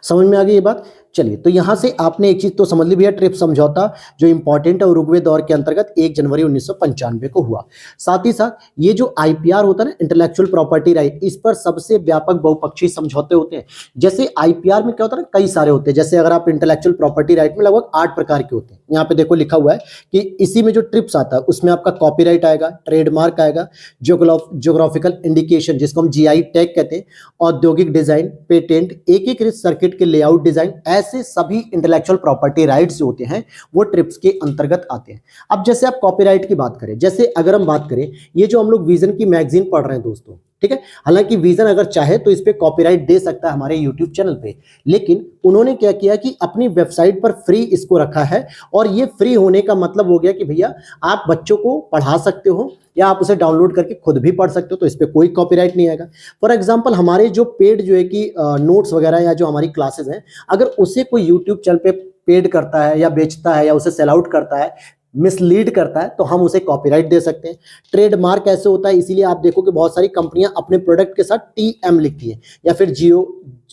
समझ में आ गई ये बात? चलिए, तो यहां से आपने एक चीज तो समझ ली भैया, ट्रिप्स समझौता जो इंपॉर्टेंट है उरुग्वे दौर के अंतर्गत 1 जनवरी 1995 को हुआ। साथ ही साथ ये जो IPR होता है ना, इंटेलेक्चुअल प्रॉपर्टी राइट, इस पर सबसे व्यापक बहुपक्षीय समझौते होते हैं। जैसे IPR में क्या होता है ना, कई सारे होते हैं। जैसे अगर आप इंटेलेक्चुअल प्रॉपर्टी राइट में लगभग 8 प्रकार के होते हैं। यहाँ पे देखो लिखा हुआ है कि इसी में जो ट्रिप्स आता है उसमें आपका कॉपीराइट आएगा, ट्रेडमार्क आएगा, ज्योग्राफिकल इंडिकेशन जिसको हम GI टैग कहते हैं, औद्योगिक डिजाइन, पेटेंट, एकीकृत सर्किट के लेआउट डिजाइन, ऐसे सभी इंटेलेक्चुअल प्रॉपर्टी राइट्स जो होते हैं वो ट्रिप्स के अंतर्गत आते हैं। अब जैसे आप कॉपीराइट की बात करें, जैसे अगर हम बात करें, ये जो हम लोग विजन की मैगजीन पढ़ रहे हैं दोस्तों, ठीक है, हालांकि विजन अगर चाहे तो इस पे कॉपीराइट दे सकता है हमारे यूट्यूब चैनल पे, लेकिन उन्होंने क्या किया कि अपनी वेबसाइट पर फ्री इसको रखा है। और ये फ्री होने का मतलब हो गया कि भैया आप बच्चों को पढ़ा सकते हो या आप उसे डाउनलोड करके खुद भी पढ़ सकते हो, तो इस पे कोई कॉपीराइट नहीं आएगा। फॉर एग्जांपल, हमारे जो पेड जो है कि नोट्स वगैरह या जो हमारी क्लासेस हैं, अगर उसे कोई यूट्यूब चैनल पे पेड करता है या बेचता है या उसे सेल आउट करता है, मिसलीड करता है, तो हम उसे कॉपीराइट दे सकते हैं। ट्रेडमार्क ऐसे होता है, इसीलिए आप देखो कि बहुत सारी कंपनियां अपने प्रोडक्ट के साथ TM लिखती है, या फिर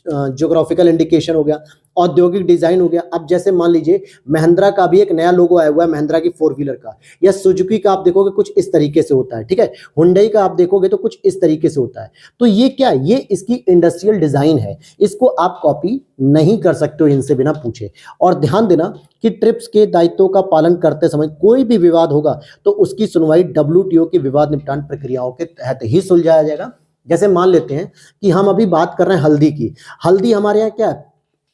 ज्योग्राफिकल इंडिकेशन हो गया, औद्योगिक डिजाइन हो गया। अब जैसे मान लीजिए महिंद्रा का भी एक नया लोगो आया हुआ है, महिंद्रा की 4 व्हीलर का, या सुजुकी का आप देखोगे कुछ इस तरीके से होता है, ठीक है, हुंडई का आप देखोगे तो कुछ इस तरीके से होता है। तो ये क्या, ये इसकी इंडस्ट्रियल डिजाइन है, इसको आप कॉपी नहीं कर सकते हो इनसे बिना पूछे। और ध्यान देना कि ट्रिप्स के दायित्वों का पालन करते समय कोई भी विवाद होगा तो उसकी सुनवाई WTO की विवाद निपटान प्रक्रियाओं के तहत ही सुलझाया जाएगा। जैसे मान लेते हैं कि हम अभी बात कर रहे हैं हल्दी की। हल्दी हमारे यहाँ क्या है,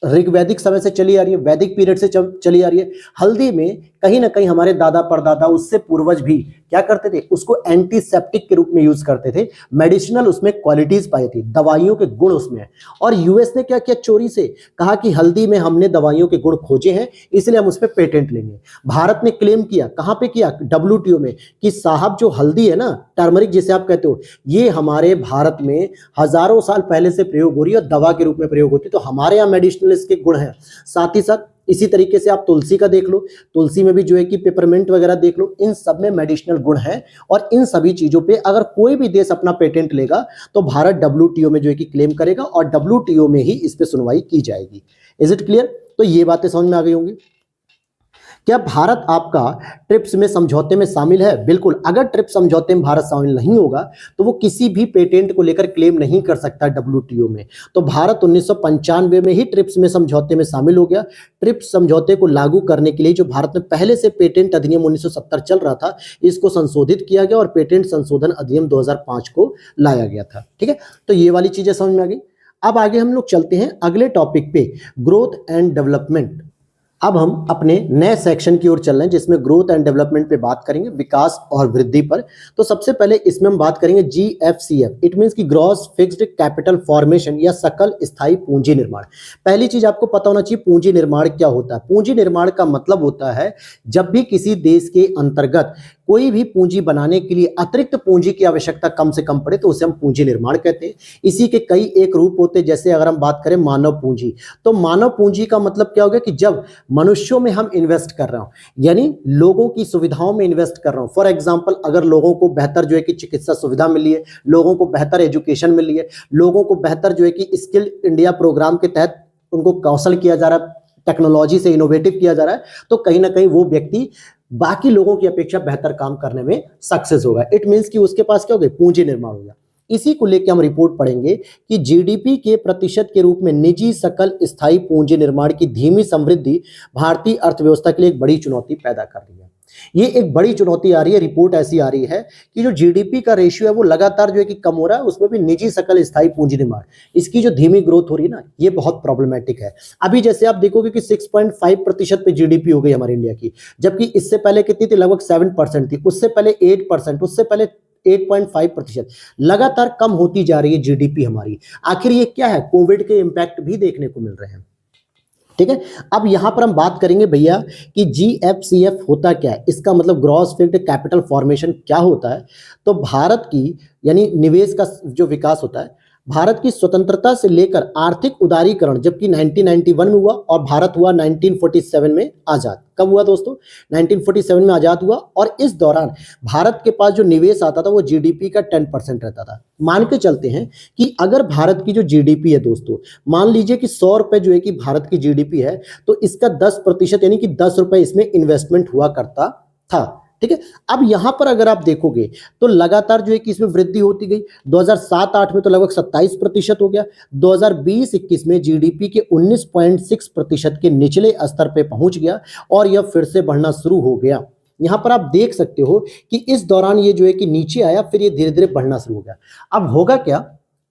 ऋग्वैदिक समय से चली आ रही है, वैदिक पीरियड से चली आ रही है। हल्दी में कहीं ना कहीं हमारे दादा परदादा, उससे पूर्वज भी क्या करते थे, उसको एंटीसेप्टिक के रूप में यूज करते थे। मेडिसिनल उसमें क्वालिटीज पाई थी, दवाइयों के गुण उसमें है। और US ने क्या किया, चोरी से कहा कि हल्दी में हमने दवाइयों के गुण खोजे हैं, इसलिए हम उस पर पेटेंट लेंगे। भारत ने क्लेम किया, कहां पे किया, WTO में, कि साहब जो हल्दी है ना, टर्मरिक जिसे आप कहते हो, ये हमारे भारत में हजारों साल पहले से प्रयोग हो रही है और दवा के रूप में प्रयोग होती है, तो हमारे यहाँ मेडिसिनल इसके गुण हैं। साथ ही साथ इसी तरीके से आप तुलसी का देख लो, तुलसी में भी जो है कि पेपरमिंट वगैरह देख लो, इन सब में मेडिसिनल गुण है। और इन सभी चीजों पे अगर कोई भी देश अपना पेटेंट लेगा तो भारत WTO में जो है कि क्लेम करेगा और WTO में ही इस पे सुनवाई की जाएगी। Is it clear? तो ये बातें समझ में आ गई होंगी। क्या भारत आपका ट्रिप्स में समझौते में शामिल है? बिल्कुल। अगर ट्रिप्स समझौते में भारत शामिल नहीं होगा तो वो किसी भी पेटेंट को लेकर क्लेम नहीं कर सकता WTO में। तो भारत 1995 में ही ट्रिप्स में समझौते में शामिल हो गया। ट्रिप्स समझौते को लागू करने के लिए जो भारत में पहले से पेटेंट अधिनियम 1970 चल रहा था, इसको संशोधित किया गया और पेटेंट संशोधन अधिनियम 2005 को लाया गया था। ठीक है, तो ये वाली चीजें समझ में आ गई। अब आगे हम लोग चलते हैं अगले टॉपिक पे, ग्रोथ एंड डेवलपमेंट। अब हम अपने नए सेक्शन की ओर चल रहे हैं जिसमें ग्रोथ एंड डेवलपमेंट पे बात करेंगे, विकास और वृद्धि पर। तो सबसे पहले इसमें हम बात करेंगे GFCF, इट मींस की ग्रॉस फिक्स्ड कैपिटल फॉर्मेशन या सकल स्थायी पूंजी निर्माण। पहली चीज आपको पता होना चाहिए पूंजी निर्माण क्या होता है। पूंजी निर्माण का मतलब होता है जब भी किसी देश के अंतर्गत कोई भी पूंजी बनाने के लिए अतिरिक्त पूंजी की आवश्यकता कम से कम पड़े तो उसे हम पूंजी निर्माण कहते हैं। इसी के कई एक रूप होते हैं, जैसे अगर हम बात करें मानव पूंजी, तो मानव पूंजी का मतलब क्या हो गया कि जब मनुष्यों में हम इन्वेस्ट कर रहा हूं, यानी लोगों की सुविधाओं में इन्वेस्ट कर रहा हूं। फॉर एग्जांपल, अगर लोगों को बेहतर जो है कि चिकित्सा सुविधा मिली है, लोगों को बेहतर एजुकेशन मिली है, लोगों को बेहतर जो है कि स्किल इंडिया प्रोग्राम के तहत उनको कौशल किया जा रहा है, टेक्नोलॉजी से इनोवेटिव किया जा रहा है, तो कहीं ना कहीं वो व्यक्ति बाकी लोगों की अपेक्षा बेहतर काम करने में सक्सेस होगा। इट मींस कि उसके पास क्या हो गया, पूंजी निर्माण हो गया। इसी को लेकर हम रिपोर्ट पढ़ेंगे कि जीडीपी के प्रतिशत के रूप में निजी सकल स्थायी पूंजी निर्माण की धीमी समृद्धि भारतीय अर्थव्यवस्था के लिए एक बड़ी चुनौती पैदा कर रही है। ये एक बड़ी चुनौती आ रही है, रिपोर्ट ऐसी आ रही है कि जो जीडीपी का रेशियो है वो लगातार जो है कि कम हो रहा है, उसमें भी निजी सकल स्थायी पूंजी निर्माण इसकी जो धीमी ग्रोथ हो रही है ना, ये बहुत प्रॉब्लमेटिक है। अभी जैसे आप देखोगे कि 6.5% पे जीडीपी हो गई हमारे इंडिया की, जबकि इससे पहले कितनी थी, लगभग 7% थी, उससे पहले 8%, उससे पहले 8.5%, लगातार कम होती जा रही है जीडीपी हमारी। आखिर ये क्या है, कोविड के इंपैक्ट भी देखने को मिल रहे हैं। ठीक है, अब यहां पर हम बात करेंगे भैया कि जीएफसीएफ होता क्या है, इसका मतलब ग्रॉस फिक्स्ड कैपिटल फॉर्मेशन क्या होता है। तो भारत की यानी निवेश का जो विकास होता है, भारत की स्वतंत्रता से लेकर आर्थिक उदारीकरण जबकि 1991 में हुआ और भारत हुआ 1947 में आजाद। कब हुआ दोस्तों, 1947 में आजाद हुआ, और इस दौरान भारत के पास जो निवेश आता था वो जीडीपी का 10% रहता था। मान के चलते हैं कि अगर भारत की जो जीडीपी है दोस्तों, मान लीजिए कि 100 रुपए जो है कि भारत की जीडीपी है, तो इसका 10% यानी कि 10 रुपए इसमें इन्वेस्टमेंट हुआ करता था। ठीक है, अब यहां पर अगर आप देखोगे तो लगातार जो है कि इसमें वृद्धि होती गई। 2007-8 में तो लगभग 27% हो गया, 2020-21 में जीडीपी के 19.6% के निचले स्तर पे पहुंच गया और यह फिर से बढ़ना शुरू हो गया। यहां पर आप देख सकते हो कि इस दौरान ये जो है कि नीचे आया, फिर ये धीरे धीरे बढ़ना शुरू हो गया। अब होगा क्या,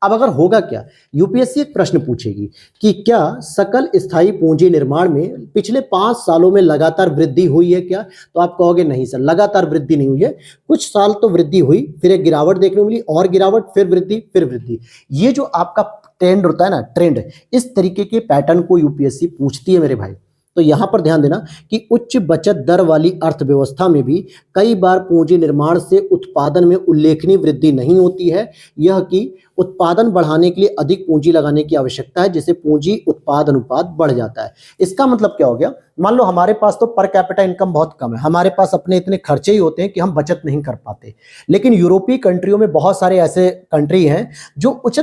अब अगर होगा क्या, यूपीएससी एक प्रश्न पूछेगी कि क्या सकल स्थायी पूंजी निर्माण में पिछले 5 सालों में लगातार वृद्धि हुई है क्या, तो आप कहोगे नहीं सर, लगातार वृद्धि नहीं हुई है, कुछ साल तो वृद्धि हुई, फिर एक गिरावट देखने को मिली, और गिरावट, फिर वृद्धि, फिर वृद्धि। ये जो आपका ट्रेंड होता है ना, ट्रेंड, इस तरीके के पैटर्न को यूपीएससी पूछती है मेरे भाई। तो यहां पर ध्यान देना कि उच्च बचत दर वाली अर्थव्यवस्था में भी कई बार पूंजी निर्माण से उत्पादन में उल्लेखनीय वृद्धि नहीं होती है। यह कि उत्पादन बढ़ाने के लिए अधिक पूंजी लगाने की आवश्यकता है, जिससे पूंजी उत्पाद अनुपात बढ़ जाता है। इसका मतलब क्या हो गया, मान लो हमारे पास तो पर कैपिटा इनकम बहुत कम है, हमारे पास अपने इतने खर्चे ही होते हैं कि हम बचत नहीं कर पाते, लेकिन यूरोपीय कंट्रियों में बहुत सारे ऐसे कंट्री हैं जो उच्च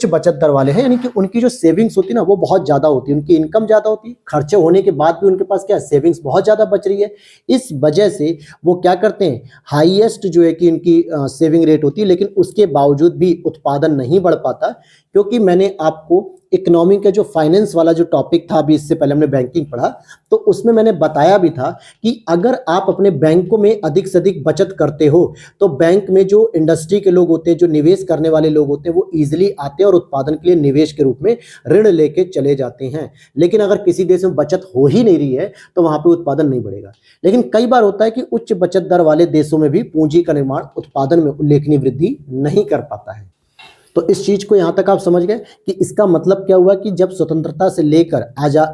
बचत दर वाले हैं, यानी कि उनकी जो सेविंग्स होती है ना वो बहुत ज्यादा होती है, उनकी इनकम ज्यादा होती है, खर्चे होने के बाद भी उनके पास क्या सेविंग्स बहुत ज्यादा बच रही है। इस वजह से वो क्या करते हैं, हाईएस्ट जो है कि इनकी सेविंग रेट होती है, लेकिन उसके बावजूद भी उत्पादन नहीं बढ़ पाता। क्योंकि मैंने आपको इकोनॉमी का जो फाइनेंस वाला जो टॉपिक था, अभी इससे पहले हमने बैंकिंग पढ़ा, तो उसमें मैंने बताया भी था कि अगर आप अपने बैंकों में अधिक से अधिक बचत करते हो तो बैंक में जो इंडस्ट्री के लोग होते हैं, जो निवेश करने वाले लोग होते हैं, वो इजीली आते हैं और उत्पादन के लिए निवेश के रूप में ऋण लेके चले जाते हैं। लेकिन अगर किसी देश में बचत हो ही नहीं रही है तो वहां पर उत्पादन नहीं बढ़ेगा। लेकिन कई बार होता है कि उच्च बचत दर वाले देशों में भी पूंजी का निर्माण उत्पादन में उल्लेखनीय वृद्धि नहीं कर पाता है। तो इस चीज को यहां तक आप समझ गए कि इसका मतलब क्या हुआ कि जब स्वतंत्रता से लेकर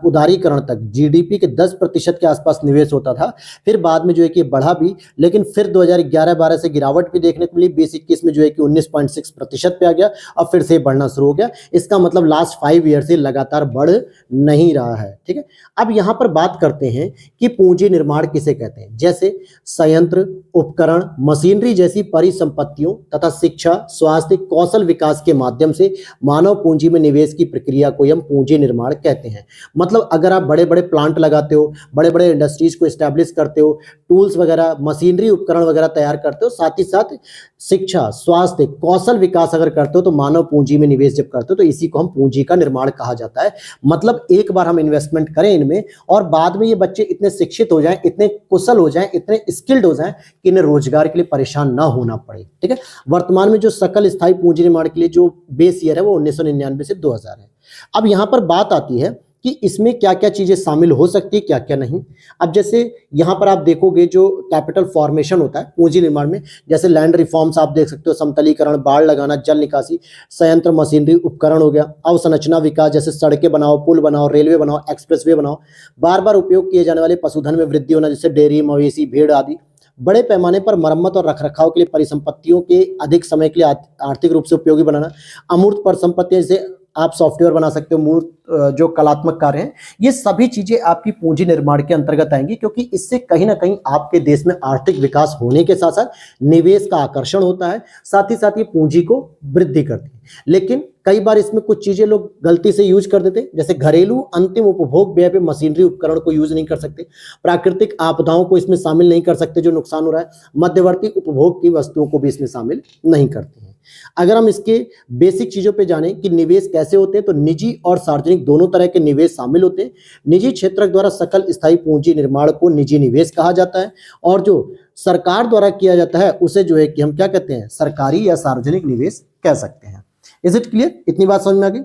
उदारीकरण तक जीडीपी के 10% के आसपास निवेश होता था, फिर बाद में जो है कि बढ़ा भी, लेकिन फिर 2011-12 से गिरावट भी देखने को मिली, 2021 में जो है कि 19.6% पे आ गया और फिर से बढ़ना शुरू हो गया। इसका मतलब लास्ट 5 ईयर से लगातार बढ़ नहीं रहा है। ठीक है, अब यहां पर बात करते हैं कि पूंजी निर्माण किसे कहते हैं। जैसे संयंत्र, उपकरण, मशीनरी जैसी परिसंपत्तियों तथा शिक्षा, स्वास्थ्य, कौशल विकास के माध्यम से मानव पूंजी में निवेश की प्रक्रिया को हम पूंजी निर्माण कहते हैं। मतलब अगर आप बड़े बड़े प्लांट लगाते हो, बड़े बड़े इंडस्ट्रीज को एस्टैब्लिश करते हो, टूल्स वगैरह, मशीनरी, उपकरण वगैरह तैयार करते हो, साथ ही साथ शिक्षा, स्वास्थ्य, कौशल विकास अगर करते हो, तो मानव पूंजी में निवेश जब करते हो तो इसी को हम पूंजी का निर्माण कहा जाता है। मतलब एक बार हम इन्वेस्टमेंट करें इनमें और बाद में ये बच्चे इतने शिक्षित हो जाएं, इतने कुशल हो जाएं, इतने स्किल्ड हो जाएं कि इन्हें रोजगार के लिए परेशान ना होना पड़े। ठीक है, वर्तमान में जो सकल स्थायी पूंजी निर्माण के लिए जो बेस ईयर है वो 1999 से 2000 है। अब यहां पर बात आती है कि इसमें क्या क्या चीजें शामिल हो सकती है, क्या क्या नहीं। अब जैसे यहां पर आप देखोगे जो कैपिटल फॉर्मेशन होता है पूंजी निर्माण में, जैसे लैंड रिफॉर्म्स आप देख सकते हो, समतलीकरण, बाढ़ लगाना, जल निकासी, संयंत्र, मशीनरी, उपकरण हो गया, अवसंरचना विकास, जैसे सड़कें बनाओ, पुल बनाओ, रेलवे बनाओ, एक्सप्रेसवे बनाओ, बार बार उपयोग किए जाने वाले पशुधन में वृद्धि होना, जैसे डेयरी, मवेशी, भेड़ आदि, बड़े पैमाने पर मरम्मत और रखरखाव के लिए परिसंपत्तियों के अधिक समय के लिए आर्थिक रूप से उपयोगी बनाना, अमूर्त परिसंपत्तियां जैसे आप सॉफ्टवेयर बना सकते हो, मूर्त जो कलात्मक कार्य हैं, ये सभी चीजें आपकी पूंजी निर्माण के अंतर्गत आएंगी, क्योंकि इससे कहीं ना कहीं आपके देश में आर्थिक विकास होने के साथ साथ निवेश का आकर्षण होता है, साथ ही साथ ये पूंजी को वृद्धि करती है। लेकिन कई बार इसमें कुछ चीजें लोग गलती से यूज कर देते, जैसे घरेलू अंतिम उपभोग व्यय पे मशीनरी उपकरण को यूज नहीं कर सकते, प्राकृतिक आपदाओं को इसमें शामिल नहीं कर सकते जो नुकसान हो रहा है, मध्यवर्ती उपभोग की वस्तुओं को भी इसमें शामिल नहीं करते हैं। अगर हम इसके बेसिक चीजों पे जाने कि निवेश कैसे होते हैं, तो निजी और सार्वजनिक दोनों तरह के निवेश शामिल होते हैं। निजी क्षेत्र द्वारा सकल स्थायी पूंजी निर्माण को निजी निवेश कहा जाता है, और जो सरकार द्वारा किया जाता है उसे जो है कि हम क्या कहते हैं, सरकारी या सार्वजनिक निवेश कह सकते हैं। Is it clear? इतनी बात समझ में आ गई?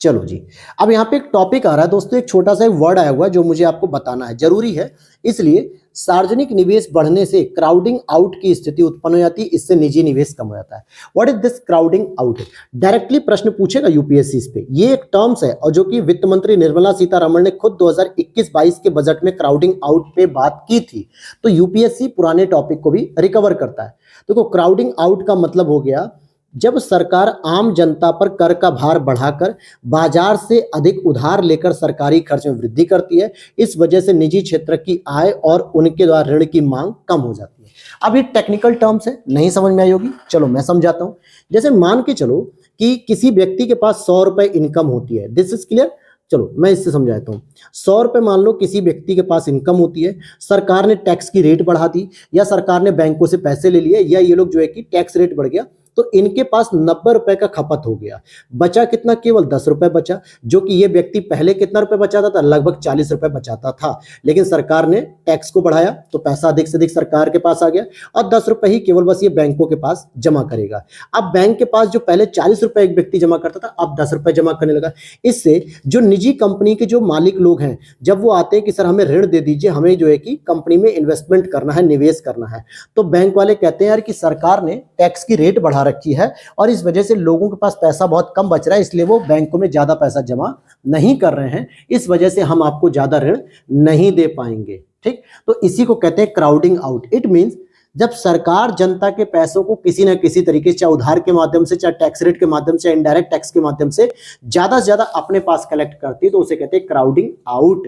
चलो जी, अब यहाँ पे एक टॉपिक आ रहा है दोस्तों, एक छोटा सा वर्ड आया हुआ है जो मुझे आपको बताना है, जरूरी है। इसलिए सार्वजनिक निवेश बढ़ने से क्राउडिंग आउट की स्थिति उत्पन्न हो जाती है, इससे निजी निवेश कम हो जाता है। What is this crowding out? Directly प्रश्न पूछेगा यूपीएससी इस पे। ये एक टर्म्स है और जो कि वित्त मंत्री निर्मला सीतारमण ने खुद 2021-22 के बजट में क्राउडिंग आउट पे बात की थी। तो यूपीएससी पुराने टॉपिक को भी रिकवर करता है। देखो, क्राउडिंग आउट का मतलब हो गया जब सरकार आम जनता पर कर का भार बढ़ाकर बाजार से अधिक उधार लेकर सरकारी खर्च में वृद्धि करती है। इस वजह से निजी क्षेत्र की आय और उनके द्वारा ऋण की मांग कम हो जाती है। अब ये टेक्निकल टर्म्स है, नहीं समझ में आई होगी, चलो मैं समझाता हूं। जैसे मान के चलो कि किसी व्यक्ति के पास 100 रुपए इनकम होती है। This is clear? चलो मैं इससे समझाता हूँ। 100 रुपए मान लो किसी व्यक्ति के पास इनकम होती है, सरकार ने टैक्स की रेट बढ़ा दी, या सरकार ने बैंकों से पैसे ले लिए, या ये लोग जो है कि टैक्स रेट बढ़ गया, तो इनके पास 90 रुपए का खपत हो गया। बचा कितना? केवल 10 रुपए बचा, जो कि ये व्यक्ति पहले कितना रुपए बचाता था? लगभग 40 रुपए बचाता था। लेकिन सरकार ने टैक्स को बढ़ाया तो पैसा अधिक से अधिक सरकार के पास आ गया, और 10 रुपए ही केवल बस ये बैंकों के पास जमा करेगा। अब बैंक के पास जो पहले 40 रुपए एक व्यक्ति जमा करता था, अब 10 रुपए जमा करने लगा। इससे जो निजी कंपनी के जो मालिक लोग हैं, जब वो आते हैं कि सर हमें ऋण दे दीजिए, हमें जो है कि कंपनी में इन्वेस्टमेंट करना है, निवेश करना है, तो बैंक वाले कहते हैं यार कि सरकार ने टैक्स की रेट बढ़ा रखी है और इस वजह से लोगों के पास पैसा बहुत कम बच रहा है, इसलिए वो बैंकों में ज्यादा पैसा जमा नहीं कर रहे हैं, इस वजह से हम आपको ज्यादा ऋण नहीं दे पाएंगे। ठीक, तो इसी को कहते हैं क्राउडिंग आउट। इट मींस जब सरकार जनता के पैसों को किसी ना किसी तरीके से, चाहे उधार के माध्यम से, चाहे टैक्स रेट के माध्यम से, इनडायरेक्ट टैक्स के माध्यम से ज्यादा से ज्यादा अपने पास कलेक्ट करती है, तो उसे कहते हैं क्राउडिंग आउट।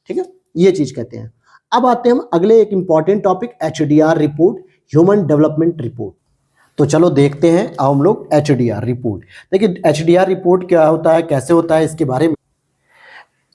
ठीक है, ये चीज कहते हैं। अब आते हैं हम अगले एक important topic, HDR report, human development report. तो चलो देखते हैं अब हम लोग एचडीआर रिपोर्ट। देखिए एचडीआर रिपोर्ट क्या होता है, कैसे होता है, इसके बारे में,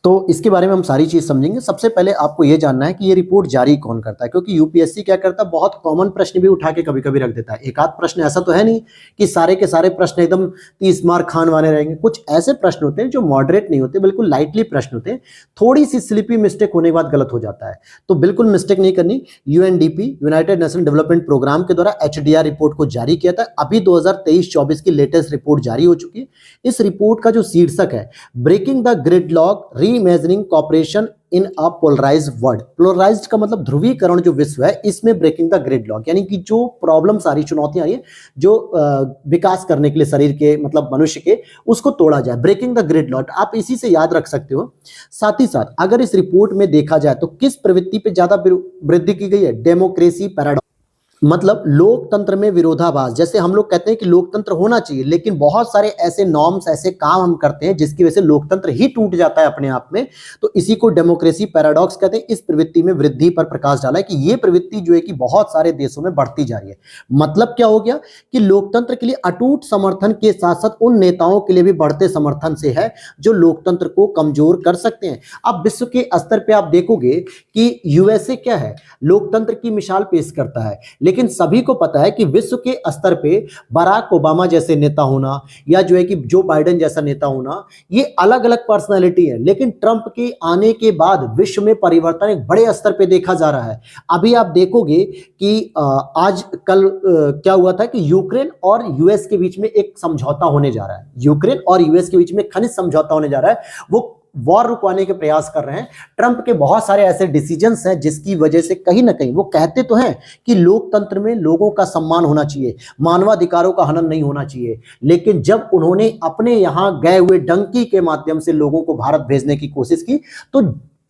तो इसके बारे में हम सारी चीज समझेंगे। सबसे पहले आपको यह जानना है कि ये रिपोर्ट जारी कौन करता है, क्योंकि यूपीएससी क्या करता है, बहुत कॉमन प्रश्न भी उठा के कभी कभी रख देता है। एक आध प्रश्न ऐसा तो है नहीं कि सारे के सारे प्रश्न एकदम 30 मार्क खान वाले रहेंगे। कुछ ऐसे प्रश्न होते हैं जो मॉडरेट नहीं होते, बिल्कुल लाइटली प्रश्न होते हैं, थोड़ी सी स्लिपी मिस्टेक होने के बाद गलत हो जाता है, तो बिल्कुल मिस्टेक नहीं करनी। UNDP, United Nation development programme के द्वारा एचडीआर रिपोर्ट को जारी किया था। अभी 2023-24 की लेटेस्ट रिपोर्ट जारी हो चुकी है। इस रिपोर्ट का जो शीर्षक है, breaking the gridlock, reimagining cooperation in a polarised world. Polarised का मतलब ध्रुवीकरण जो विश्व है, इसमें ब्रेकिंग द ग्रिडलॉक, यानी कि जो प्रॉब्लम सारी चुनौतियां आई है जो विकास करने के लिए शरीर के, मतलब मनुष्य के, उसको तोड़ा जाए, ब्रेकिंग द ग्रिडलॉक, आप इसी से याद रख सकते हो। साथ ही साथ अगर इस रिपोर्ट में देखा जाए तो किस प्रवृत्ति पे ज्यादा वृद्धि की गई है? डेमोक्रेसी पैराडॉक्स, मतलब लोकतंत्र में विरोधाभास। जैसे हम लोग कहते हैं कि लोकतंत्र होना चाहिए, लेकिन बहुत सारे ऐसे नॉर्म्स, ऐसे काम हम करते हैं जिसकी वजह से लोकतंत्र ही टूट जाता है अपने आप में, तो इसी को डेमोक्रेसी पैराडॉक्स कहते हैं। इस प्रवृत्ति में वृद्धि पर प्रकाश डाला है कि ये प्रवृत्ति जो है कि बहुत सारे देशों में बढ़ती जा रही है। मतलब क्या हो गया कि लोकतंत्र के लिए अटूट समर्थन के साथ साथ उन नेताओं के लिए भी बढ़ते समर्थन से है जो लोकतंत्र को कमजोर कर सकते हैं। अब विश्व के स्तर पर आप देखोगे कि यूएसए क्या है, लोकतंत्र की मिसाल पेश करता है, लेकिन सभी को पता है कि विश्व के स्तर पे बराक ओबामा जैसे नेता होना, या जो है कि जो बाइडेन जैसा नेता होना, ये अलग अलग पर्सनालिटी है। लेकिन ट्रंप के आने के बाद विश्व में परिवर्तन एक बड़े स्तर पे देखा जा रहा है। अभी आप देखोगे कि आज कल क्या हुआ था कि यूक्रेन और यूएस के बीच में एक समझौता होने जा रहा है। यूक्रेन और यूएस के बीच में खनिज समझौता होने जा रहा है। वो वॉर रुकवाने के प्रयास कर रहे हैं। ट्रंप के बहुत सारे ऐसे डिसीजंस हैं जिसकी वजह से कहीं ना कहीं वो कहते तो हैं कि लोकतंत्र में लोगों का सम्मान होना चाहिए, मानवाधिकारों का हनन नहीं होना चाहिए, लेकिन जब उन्होंने अपने यहां गए हुए डंकी के माध्यम से लोगों को भारत भेजने की कोशिश की तो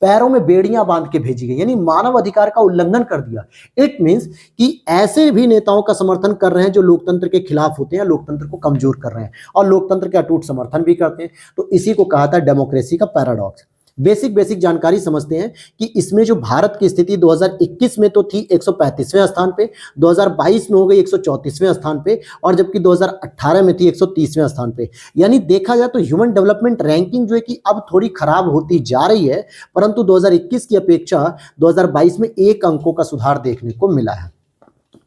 पैरों में बेड़ियां बांध के भेजी गई, यानी मानव अधिकार का उल्लंघन कर दिया। इट मींस कि ऐसे भी नेताओं का समर्थन कर रहे हैं जो लोकतंत्र के खिलाफ होते हैं, लोकतंत्र को कमजोर कर रहे हैं और लोकतंत्र के अटूट समर्थन भी करते हैं। तो इसी को कहा था डेमोक्रेसी का पैराडॉक्स। बेसिक जानकारी समझते हैं कि इसमें जो भारत की स्थिति 2021 में तो थी 135वें स्थान पे, 2022 में हो गई 134वें स्थान पे, और जबकि 2018 में थी 130वें स्थान पे। यानी देखा जाए तो ह्यूमन डेवलपमेंट रैंकिंग जो है कि अब थोड़ी खराब होती जा रही है, परंतु 2021 की अपेक्षा 2022 में 1 अंकों का सुधार देखने को मिला है।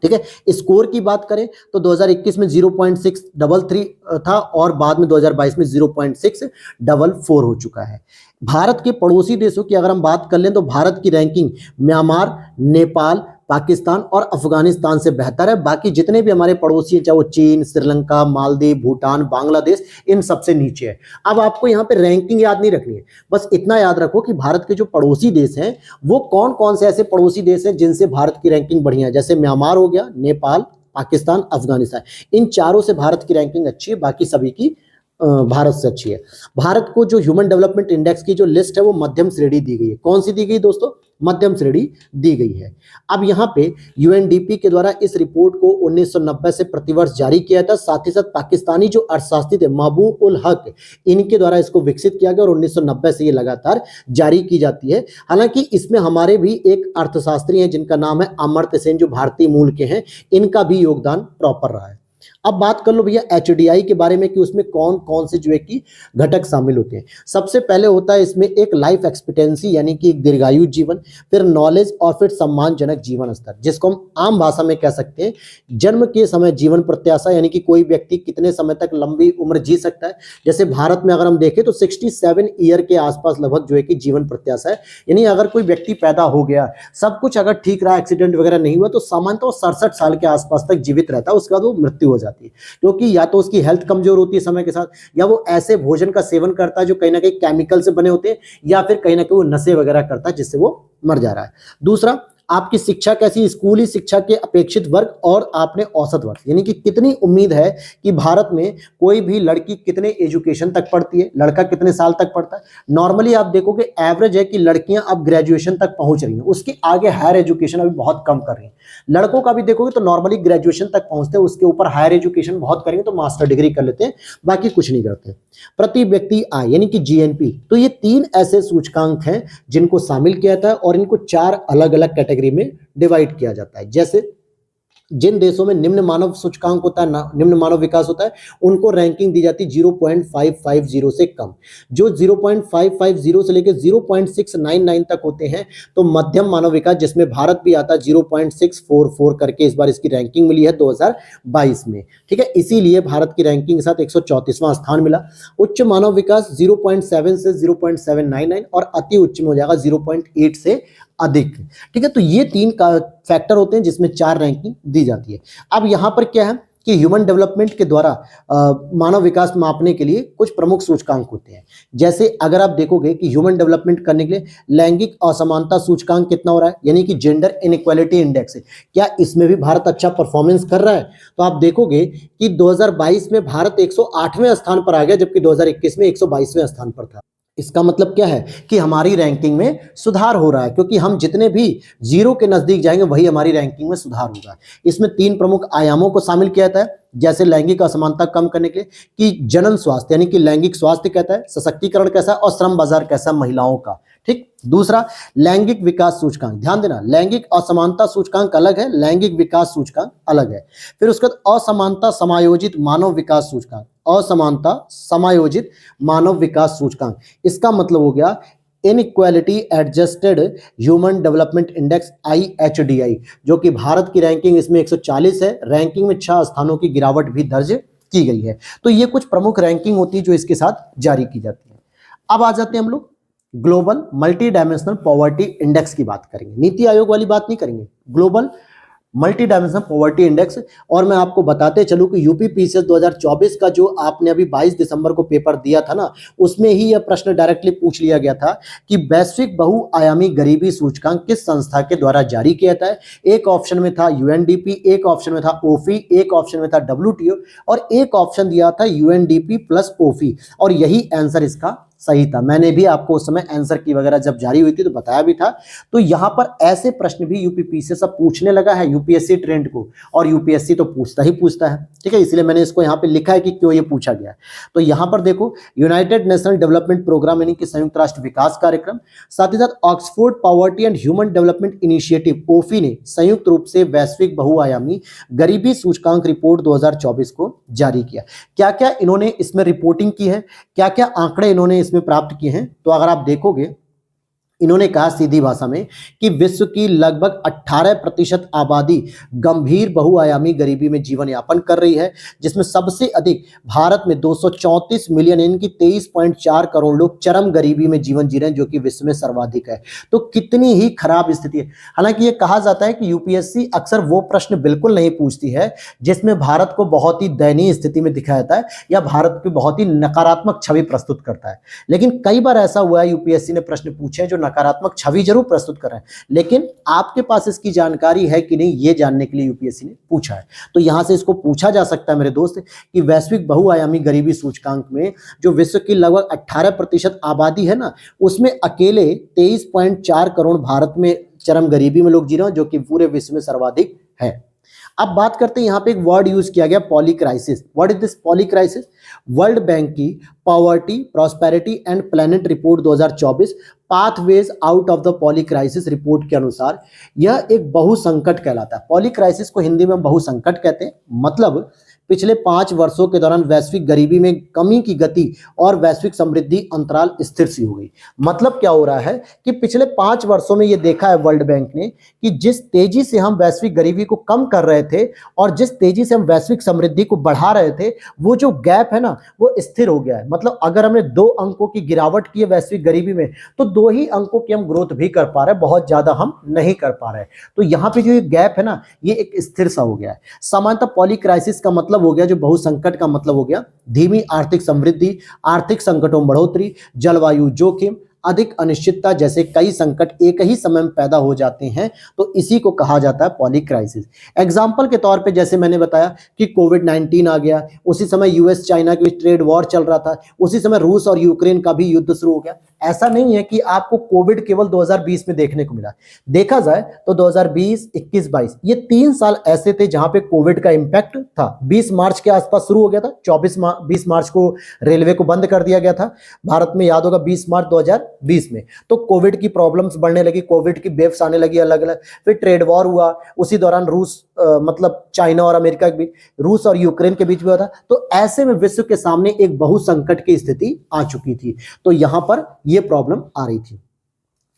ठीक है। स्कोर की बात करें तो 2021 में 0.633 था और बाद में 2022 में 0.644 हो चुका है। भारत के पड़ोसी देशों की अगर हम बात कर लें तो भारत की रैंकिंग म्यांमार, नेपाल, पाकिस्तान और अफगानिस्तान से बेहतर है। बाकी जितने भी हमारे पड़ोसी हैं, चाहे वो चीन, श्रीलंका, मालदीव, भूटान, बांग्लादेश, इन सबसे नीचे है। अब आपको यहाँ पे रैंकिंग याद नहीं रखनी है, बस इतना याद रखो कि भारत के जो पड़ोसी देश हैं वो कौन कौन से ऐसे पड़ोसी देश हैं जिनसे भारत की रैंकिंग बढ़िया है। जैसे म्यांमार हो गया, नेपाल, पाकिस्तान, अफगानिस्तान, इन चारों से भारत की रैंकिंग अच्छी है, बाकी सभी की भारत से अच्छी है। भारत को जो ह्यूमन डेवलपमेंट इंडेक्स की जो लिस्ट है वो मध्यम श्रेणी दी गई है। कौन सी दी गई दोस्तों? मध्यम श्रेणी दी गई है। अब यहाँ पे यूएनडीपी के द्वारा इस रिपोर्ट को 1990 से प्रतिवर्ष जारी किया था। साथ ही साथ पाकिस्तानी जो अर्थशास्त्री थे महबूब उल हक, इनके द्वारा इसको विकसित किया गया और 1990 से ये लगातार जारी की जाती है। हालांकि इसमें हमारे भी एक अर्थशास्त्री हैं जिनका नाम है अमर्त्य सेन, जो भारतीय मूल के हैं, इनका भी योगदान प्रॉपर रहा है। अब बात कर लो भैया एचडीआई के बारे में कि उसमें कौन कौन से जो है कि घटक शामिल होते हैं। सबसे पहले होता है इसमें एक लाइफ एक्सपेक्टेंसी यानी कि एक दीर्घायु जीवन, फिर नॉलेज और फिर सम्मानजनक जीवन स्तर, जिसको हम आम भाषा में कह सकते हैं जन्म के समय जीवन प्रत्याशा, यानी कि कोई व्यक्ति कितने समय तक लंबी उम्र जी सकता है। जैसे भारत में अगर हम देखें तो 67 ईयर के आसपास लगभग जो है कि जीवन प्रत्याशा है। यानी अगर कोई व्यक्ति पैदा हो गया, सब कुछ अगर ठीक रहा, एक्सीडेंट वगैरह नहीं हुआ, तो सामान्यतः तो 67 साल के आसपास तक जीवित रहता है, उसके बाद वो मृत्यु हो जाती है। क्योंकि या तो उसकी हेल्थ कमजोर होती है समय के साथ, या वो ऐसे भोजन का सेवन करता है जो कहीं ना कहीं केमिकल से बने होते हैं, या फिर कहीं ना कहीं वो नशे वगैरह करता है जिससे वो मर जा रहा है। दूसरा, आपकी शिक्षा कैसी, स्कूली शिक्षा के अपेक्षित वर्ग और आपने औसत वर्ग, यानी कि कितनी उम्मीद है कि भारत में कोई भी लड़की कितने एजुकेशन तक पढ़ती है, लड़का कितने साल तक पढ़ता है। नॉर्मली आप देखोगे एवरेज है कि लड़कियां अब ग्रेजुएशन तक पहुंच रही हैं, उसके आगे हायर एजुकेशन अभी बहुत कम कर रही हैं। लड़कों का भी देखोगे तो नॉर्मली ग्रेजुएशन तक पहुंचते हैं, उसके ऊपर हायर एजुकेशन बहुत करेंगे तो मास्टर डिग्री कर लेते हैं, बाकी कुछ नहीं करते। प्रति व्यक्ति आय यानी कि जीएनपी, तो ये 3 ऐसे सूचकांक हैं जिनको शामिल किया जाता है और इनको 4 अलग अलग कैटेगरी में डिवाइड किया जाता है। जैसे जिन देशों में निम्न मानव सूचकांक होता है, निम्न मानव विकास होता है, उनको रैंकिंग दी जाती है 0.550 से कम। जो 0.550 से लेकर 0.699 तक होते हैं तो मध्यम मानव विकास, जिसमें भारत भी आता है 0.644 करके इस बार इसकी रैंकिंग मिली है 2022 में। ठीक है, इसीलिए भारत की रैंकिंग के साथ 134वां स्थान मिला। उच्च मानव विकास 0.7 से 0.799 और अति उच्च में हो जाएगा 0.8 से अधिक। ठीक है, तो ये 3 का फैक्टर होते हैं जिसमें 4 रैंकिंग दी जाती है। अब यहां पर क्या है कि ह्यूमन डेवलपमेंट के द्वारा मानव विकास मापने के लिए कुछ प्रमुख सूचकांक होते हैं। जैसे अगर आप देखोगे कि ह्यूमन डेवलपमेंट करने के लिए लैंगिक असमानता सूचकांक कितना हो रहा है, यानी कि जेंडर इनइक्वालिटी इंडेक्स है, क्या इसमें भी भारत अच्छा परफॉर्मेंस कर रहा है? तो आप देखोगे कि 2022 में भारत 108वें स्थान पर आ गया, जबकि 2021 में 122वें स्थान पर था। इसका मतलब क्या है कि हमारी रैंकिंग में सुधार हो रहा है, क्योंकि हम जितने भी 0 के नजदीक जाएंगे वही हमारी रैंकिंग में सुधार होगा। इसमें 3 प्रमुख आयामों को शामिल किया जाता है, जैसे लैंगिक असमानता कम करने के लिए कि जनन स्वास्थ्य यानी कि लैंगिक स्वास्थ्य कहता है, सशक्तिकरण कैसा है और श्रम बाजार कैसा महिलाओं का। ठीक, दूसरा लैंगिक विकास सूचकांक, ध्यान देना लैंगिक असमानता सूचकांक अलग है, लैंगिक विकास सूचकांक अलग है। फिर उसके बाद असमानता समायोजित मानव विकास सूचकांक, असमानता समायोजित मानव विकास सूचकांक, इसका मतलब हो गया inequality adjusted human development index IHDI, जो कि भारत की रैंकिंग इसमें 140 है, रैंकिंग में 6 स्थानों की गिरावट भी दर्ज की गई है। तो ये कुछ प्रमुख रैंकिंग होती है जो इसके साथ जारी की जाती है। अब आ जाते हैं हम लोग global multi dimensional poverty index की बात करेंगे। नीति आयोग वाली बात नहीं करेंगे, global multi dimensional poverty index. और मैं आपको बताते चलूं कि यूपीपीसीएस 2024 का जो आपने अभी 22 दिसंबर को पेपर दिया था ना, उसमें ही यह प्रश्न डायरेक्टली पूछ लिया गया था कि वैश्विक बहुआयामी गरीबी सूचकांक किस संस्था के द्वारा जारी किया जाता है। एक ऑप्शन में था यूएनडीपी, एक ऑप्शन में था ओफी, एक ऑप्शन में था WTO और एक ऑप्शन दिया था यूएनडीपी प्लस ओफी, और यही आंसर इसका सही था। मैंने भी आपको उस समय आंसर की वगैरह जब जारी हुई थी तो बताया भी था। तो यहां पर ऐसे प्रश्न भी यूपीपीसीएस से सब पूछने लगा है, यूपीएससी ट्रेंड को, और यूपीएससी तो पूछता ही पूछता है। ठीक है, इसलिए मैंने इसको यहाँ पे लिखा है कि क्यों ये पूछा गया। तो यहां पर देखो यूनाइटेड नेशनल डेवलपमेंट प्रोग्राम यानी कि संयुक्त राष्ट्र विकास कार्यक्रम, साथ ही साथ Oxford poverty and human development initiative OPHI ने संयुक्त रूप से वैश्विक बहुआयामी गरीबी सूचकांक रिपोर्ट 2024 को जारी किया। क्या क्या इन्होंने इसमें रिपोर्टिंग की है, क्या क्या आंकड़े इन्होंने इसमें प्राप्त किए हैं, तो अगर आप देखोगे इन्होंने कहा सीधी भाषा में कि विश्व की लगभग 18% आबादी गंभीर बहुआयामी गरीबी में जीवन यापन कर रही है, जिसमें सबसे अधिक भारत में 234 मिलियन यानी कि 23.4 करोड़ लोग चरम गरीबी में जीवन जी रहे हैं, जो कि विश्व में सर्वाधिक है। तो कितनी ही खराब स्थिति है। हालांकि ये कहा जाता है कि यूपीएससी अक्सर वो प्रश्न बिल्कुल नहीं पूछती है जिसमें भारत को बहुत ही दयनीय स्थिति में दिखाया जाता है या भारत की बहुत ही नकारात्मक छवि प्रस्तुत करता है। लेकिन कई बार ऐसा हुआ है यूपीएससी ने प्रश्न पूछे जो नकारात्मक छवि जरूर प्रस्तुत कर रहे हैं, लेकिन आपके पास इसकी जानकारी है कि नहीं, ये जानने के लिए यूपीएससी ने पूछा है। तो यहां से इसको पूछा जा सकता है मेरे दोस्त कि वैश्विक बहुआयामी गरीबी सूचकांक में जो विश्व की लगभग 18% आबादी है ना, उसमें अकेले 23.4 करोड़ भारत में चरम गरीबी में लोग जी रहे हैं, जो कि पूरे विश्व में सर्वाधिक है। अब बात करते हैं, यहां पे एक वर्ड यूज किया गया polycrisis. What is this polycrisis? World Bank की poverty prosperity and planet report 2024 pathways out of the polycrisis report के अनुसार यह एक बहुसंकट कहलाता है। पॉली क्राइसिस को हिंदी में बहुसंकट कहते हैं। मतलब पिछले 5 वर्षों के दौरान वैश्विक गरीबी में कमी की गति और वैश्विक समृद्धि अंतराल स्थिर सी हो गई। मतलब क्या हो रहा है कि पिछले 5 वर्षों में ये देखा है वर्ल्ड बैंक ने कि जिस तेजी से हम वैश्विक गरीबी को कम कर रहे थे और जिस तेजी से हम वैश्विक समृद्धि को बढ़ा रहे थे, वो जो गैप है ना, वो स्थिर हो गया है। मतलब अगर हमने 2 अंकों की गिरावट की है वैश्विक गरीबी में, तो 2 ही अंकों की हम ग्रोथ भी कर पा रहे हैं, बहुत ज्यादा हम नहीं कर पा रहे। तो यहाँ पे जो ये गैप है ना, ये एक स्थिर सा हो गया है। सामान्यतः पॉली क्राइसिस का मतलब हो गया, जो बहुसंकट का मतलब हो गया धीमी आर्थिक समृद्धि, आर्थिक संकटों में बढ़ोतरी, जलवायु जोखिम, अधिक अनिश्चितता जैसे कई संकट एक ही समय में पैदा हो जाते हैं, तो इसी को कहा जाता है पॉली क्राइसिस। एग्जाम्पल के तौर पे जैसे मैंने बताया कि कोविड-19 आ गया, उसी समय यूएस चाइना के बीच ट्रेड वॉर चल रहा था, उसी समय रूस और यूक्रेन का भी युद्ध शुरू हो गया। ऐसा नहीं है कि आपको कोविड केवल 2020 में देखने को मिला। देखा जाए तो 2020, 21, 22 ये 3 साल ऐसे थे जहां पे कोविड का इंपैक्ट था। 20 मार्च के आसपास शुरू हो गया था, 20 मार्च को रेलवे को बंद कर दिया गया था भारत में, याद होगा 20 मार्च 2020 में। तो कोविड की प्रॉब्लम्स बढ़ने लगी, कोविड की वेव्स आने लगी अलग अलग, फिर ट्रेड वॉर हुआ, उसी दौरान रूस मतलब चाइना और अमेरिका के बीच, रूस और यूक्रेन के बीच में हुआ था। तो ऐसे में विश्व के सामने एक बहुसंकट की स्थिति आ चुकी थी। तो यहां पर यह प्रॉब्लम आ रही थी।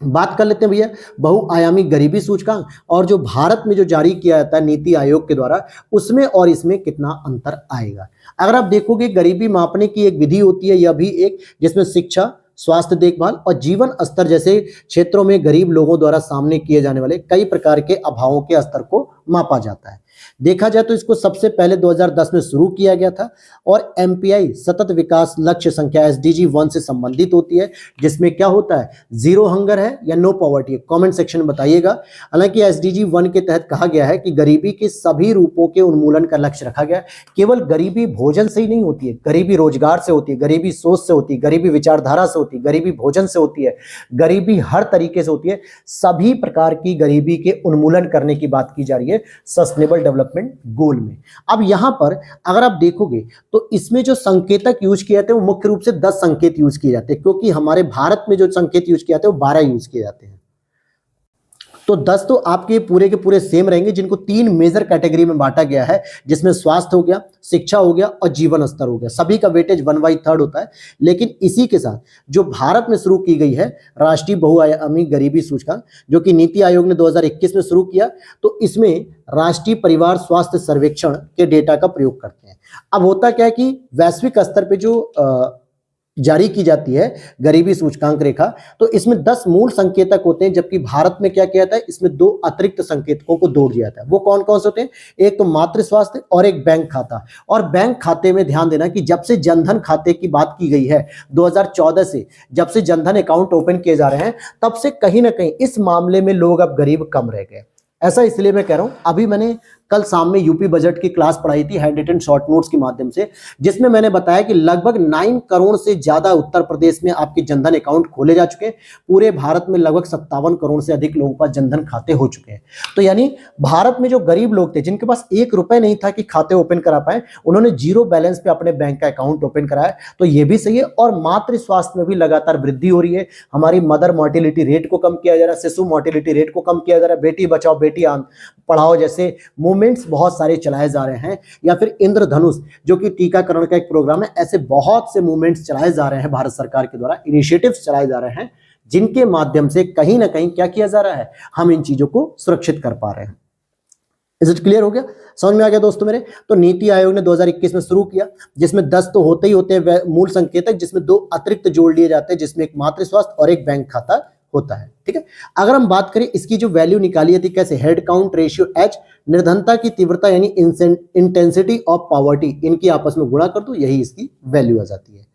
बात कर लेते हैं भैया बहुआयामी गरीबी सूचकांक, और जो भारत में जो जारी किया जाता है नीति आयोग के द्वारा, उसमें और इसमें कितना अंतर आएगा। अगर आप देखोगे गरीबी मापने की एक विधि होती है, यह भी एक, जिसमें शिक्षा, स्वास्थ्य देखभाल और जीवन स्तर जैसे क्षेत्रों में गरीब लोगों द्वारा सामने किए जाने वाले कई प्रकार के अभावों के स्तर को मापा जाता है। देखा जाए तो इसको सबसे पहले 2010 में शुरू किया गया था, और एमपीआई सतत विकास लक्ष्य संख्या एसडीजी 1 से संबंधित होती है, जिसमें क्या होता है, जीरो हंगर है या नो पॉवर्टी है, कमेंट सेक्शन में बताइएगा। हालांकि एसडीजी 1 के तहत कहा गया है कि गरीबी के सभी रूपों के उन्मूलन का लक्ष्य रखा गया है। केवल गरीबी भोजन से ही नहीं होती है, गरीबी रोजगार से होती है, गरीबी सोच से होती है, गरीबी विचारधारा से होती है, गरीबी भोजन से होती है, गरीबी हर तरीके से होती है। सभी प्रकार की गरीबी के उन्मूलन करने की बात की जा रही है सस्टेनेबल डेवलपमेंट गोल में। अब यहां पर अगर आप देखोगे तो इसमें जो संकेतक यूज किए जाते हैं वो मुख्य रूप से 10 संकेत यूज किए जाते हैं, क्योंकि हमारे भारत में जो संकेत यूज किए जाते हैं वो 12 यूज किए जाते हैं। तो 10 तो आपके पूरे के पूरे सेम रहेंगे, जिनको 3 मेजर कैटेगरी में बांटा गया है, जिसमें स्वास्थ्य हो गया, शिक्षा हो गया और जीवन स्तर हो गया। सभी का वेटेज 1/3 होता है। लेकिन इसी के साथ जो भारत में शुरू की गई है राष्ट्रीय बहुआयामी गरीबी सूचकांक, जो कि नीति आयोग ने 2021 में शुरू किया, तो इसमें राष्ट्रीय परिवार स्वास्थ्य सर्वेक्षण के डेटा का प्रयोग करते हैं। अब होता क्या है कि वैश्विक स्तर पे जो जारी की जाती है गरीबी सूचकांक रेखा, तो इसमें 10 मूल संकेतक होते हैं, जबकि भारत में क्या किया जाता है, इसमें 2 अतिरिक्त संकेतकों को जोड़ दिया जाता है। वो कौन कौन से होते हैं? एक तो मातृ स्वास्थ्य और एक बैंक खाता। और बैंक खाते में ध्यान देना कि जब से जनधन खाते की बात की गई है 2014 से, जब से जनधन अकाउंट ओपन किए जा रहे हैं, तब से कहीं ना कहीं इस मामले में लोग अब गरीब कम रह गए। ऐसा इसलिए मैं कह रहा हूं, अभी मैंने कल शाम में यूपी बजट की क्लास पढ़ाई थी हैंड रिटन शॉर्ट नोट्स के माध्यम से, जिसमें मैंने बताया कि लगभग 9 करोड़ से ज्यादा उत्तर प्रदेश में आपके जनधन अकाउंट खोले जा चुके हैं। पूरे भारत में लगभग 57 करोड़ से अधिक लोगों के पास जनधन खाते हो चुके हैं। तो यानी भारत में जो गरीब लोग थे, जिनके पास 1 रुपए नहीं था कि खाते ओपन करा पाए, उन्होंने जीरो बैलेंस पे अपने बैंक का अकाउंट ओपन कराया। तो ये भी सही है। और मातृ स्वास्थ्य में भी लगातार वृद्धि हो रही है। हमारी मदर मोर्टिलिटी रेट को कम किया जा रहा है, शिशु मोर्टिलिटी रेट को कम किया जा रहा है, बेटी बचाओ बेटी पढ़ाओ जैसे मूवमेंट्स बहुत सारे चलाए जा रहे हैं, या फिर इंद्रधनुष जो कि टीकाकरण का एक प्रोग्राम है। ऐसे बहुत से मूवमेंट्स चलाए जा रहे हैं भारत सरकार के द्वारा, इनिशिएटिव्स चलाए जा रहे हैं, जिनके माध्यम से कहीं ना कहीं क्या किया जा रहा है, हम इन चीजों को सुरक्षित कर पा रहे हैं। इज इट क्लियर हो गया, समझ में आ गया दोस्तों मेरे। तो नीति आयोग ने 2021 में शुरू किया, जिसमें 10 तो होते ही होते हैं मूल संकेतक, जिसमें 2 अतिरिक्त जोड़ लिए जाते हैं, जिसमें एक मातृ स्वास्थ्य और एक बैंक खाता होता है। ठीक है, अगर हम बात करें इसकी जो वैल्यू निकाली थी कैसे, हेड काउंट रेशियो एच, निर्धनता की तीव्रता यानी इंटेंसिटी ऑफ पॉवर्टी, इनकी आपस में गुणा कर दो, यही इसकी वैल्यू आ जाती है।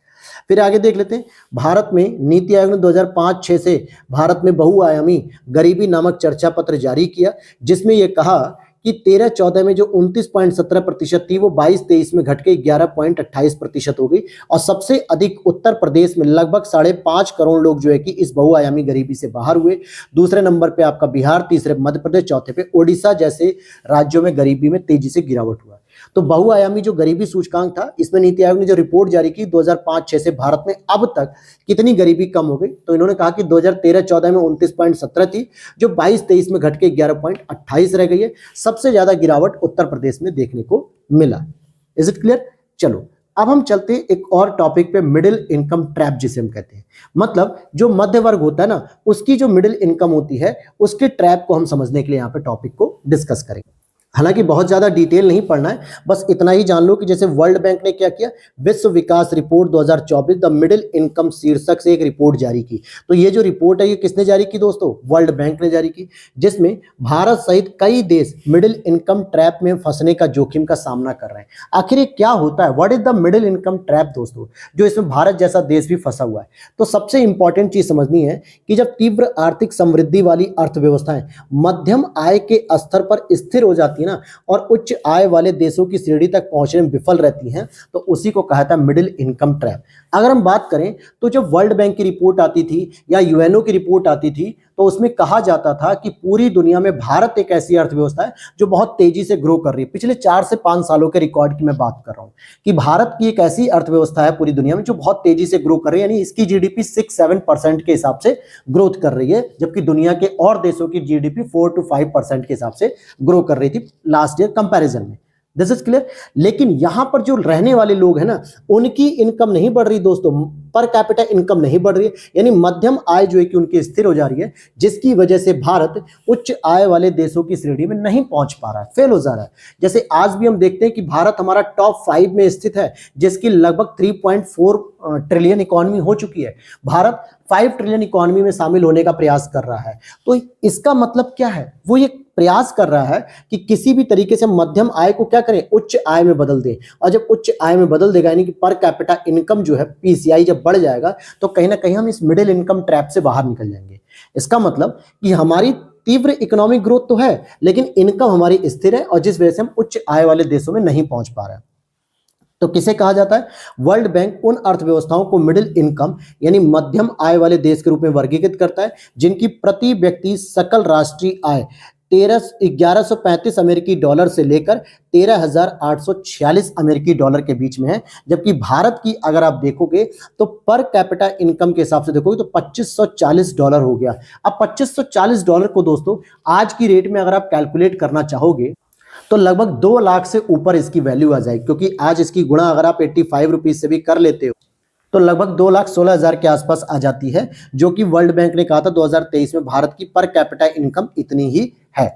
फिर आगे देख लेते हैं, भारत में नीति आयोग ने 2005-6 से भारत में बहुआयामी गरीबी नामक चर्चा पत्र जारी किया, जिसमें यह कहा कि 13-14 में जो 29.17% थी वो 22-23 में घट के 11.28% हो गई, और सबसे अधिक उत्तर प्रदेश में लगभग 5.5 करोड़ लोग जो है कि इस बहुआयामी गरीबी से बाहर हुए। दूसरे नंबर पे आपका बिहार, तीसरे मध्य प्रदेश, चौथे पे ओडिशा जैसे राज्यों में गरीबी में तेजी से गिरावट हुआ। तो बहुआयामी जो गरीबी सूचकांक था, इसमें नीति आयोग ने जो रिपोर्ट जारी की 2005-6 से भारत में अब तक कितनी गरीबी कम हो गई, तो इन्होंने कहा कि 2013-14 में 29.17 थी, जो 22-23 में घट के 11.28 रह गई है। सबसे ज्यादा गिरावट उत्तर प्रदेश में देखने को मिला। Is it clear? चलो अब हम चलते हैं एक और टॉपिक पे, मिडिल इनकम ट्रैप जिसे हम कहते हैं। मतलब जो मध्य वर्ग होता है ना, उसकी जो मिडिल इनकम होती है, उसके ट्रैप को हम समझने के लिए यहाँ पे टॉपिक को डिस्कस करेंगे। हालांकि बहुत ज्यादा डिटेल नहीं पढ़ना है, बस इतना ही जान लो कि जैसे वर्ल्ड बैंक ने क्या किया, विश्व विकास रिपोर्ट 2024 द मिडिल इनकम शीर्षक से एक रिपोर्ट जारी की। तो ये जो रिपोर्ट है ये किसने जारी की दोस्तों? वर्ल्ड बैंक ने जारी की, जिसमें भारत सहित कई देश मिडिल इनकम ट्रैप में फंसने का जोखिम का सामना कर रहे हैं। आखिर ये क्या होता है, what is the middle income trap दोस्तों, जो इसमें भारत जैसा देश भी फंसा हुआ है? तो सबसे इंपॉर्टेंट चीज समझनी है कि जब तीव्र आर्थिक समृद्धि वाली अर्थव्यवस्थाएं मध्यम आय के स्तर पर स्थिर हो जाती ना और उच्च आय वाले देशों की श्रेणी तक पहुंचने में विफल रहती हैं, तो उसी को कहा था मिडिल इनकम ट्रैप। अगर हम बात करें तो जब वर्ल्ड बैंक की रिपोर्ट आती थी या यूएनओ की रिपोर्ट आती थी, तो उसमें कहा जाता था कि पूरी दुनिया में भारत एक ऐसी अर्थव्यवस्था है जो बहुत तेजी से ग्रो कर रही है। पिछले 4 से 5 सालों के रिकॉर्ड की मैं बात कर रहा हूं कि भारत की एक ऐसी अर्थव्यवस्था है पूरी दुनिया में जो बहुत तेजी से ग्रो कर रही है, यानी इसकी जीडीपी 6-7% के हिसाब से ग्रोथ कर रही है, जबकि दुनिया के और देशों की जीडीपी 4-5% के हिसाब से ग्रो कर रही थी लास्ट ईयर कंपैरिजन में। This is clear. लेकिन यहां पर जो रहने वाले लोग हैं ना, उनकी इनकम नहीं बढ़ रही दोस्तों, पर कैपिटा इनकम नहीं बढ़ रही है, यानी मध्यम आय जो है कि उनकी स्थिर हो जा रही है, जिसकी वजह से भारत उच्च आय वाले देशों की श्रेणी में नहीं पहुंच पा रहा है, फेल हो जा रहा है। जैसे आज भी हम देखते हैं कि भारत हमारा टॉप 5 में स्थित है, जिसकी लगभग 3.4 ट्रिलियन इकोनॉमी हो चुकी है। भारत 5 ट्रिलियन इकोनॉमी में शामिल होने का प्रयास कर रहा है। तो इसका मतलब क्या है? वो ये प्रयास कर रहा है कि किसी भी तरीके से मध्यम आय को क्या करें, उच्च आय में बदल दें। और जब उच्च आय में बदल देगा, यानी कि पर कैपिटा इनकम जो है, पीसीआई जब बढ़ जाएगा, तो कहीं ना कहीं हम इस मिडिल इनकम ट्रैप से बाहर निकल जाएंगे। इसका मतलब कि हमारी तीव्र इकोनॉमिक ग्रोथ तो है, लेकिन इनकम हमारी स्थिर है, और जिस वजह से हम उच्च आय वाले देशों में नहीं पहुंच पा रहे हैं। तो किसे कहा जाता है? वर्ल्ड बैंक उन अर्थव्यवस्थाओं को मिडिल इनकम यानी मध्यम आय वाले देश के रूप में वर्गीकृत करता है, जिनकी प्रति व्यक्ति सकल राष्ट्रीय आय 1135 अमेरिकी डॉलर से लेकर 13,846 अमेरिकी डॉलर के बीच में है। जबकि भारत की अगर आप देखोगे तो पर कैपिटा इनकम के हिसाब से देखोगे तो 2540 डॉलर हो गया। अब 2540 डॉलर को दोस्तों आज की रेट में अगर आप कैलकुलेट करना चाहोगे तो लगभग 2 लाख से ऊपर इसकी वैल्यू आ जाएगी, क्योंकि आज इसकी गुणा अगर आप 85 रुपीज से भी कर लेते हो तो लगभग 2,16,000 के आसपास आ जाती है, जो कि वर्ल्ड बैंक ने कहा था 2023 में भारत की पर कैपिटा इनकम इतनी ही है।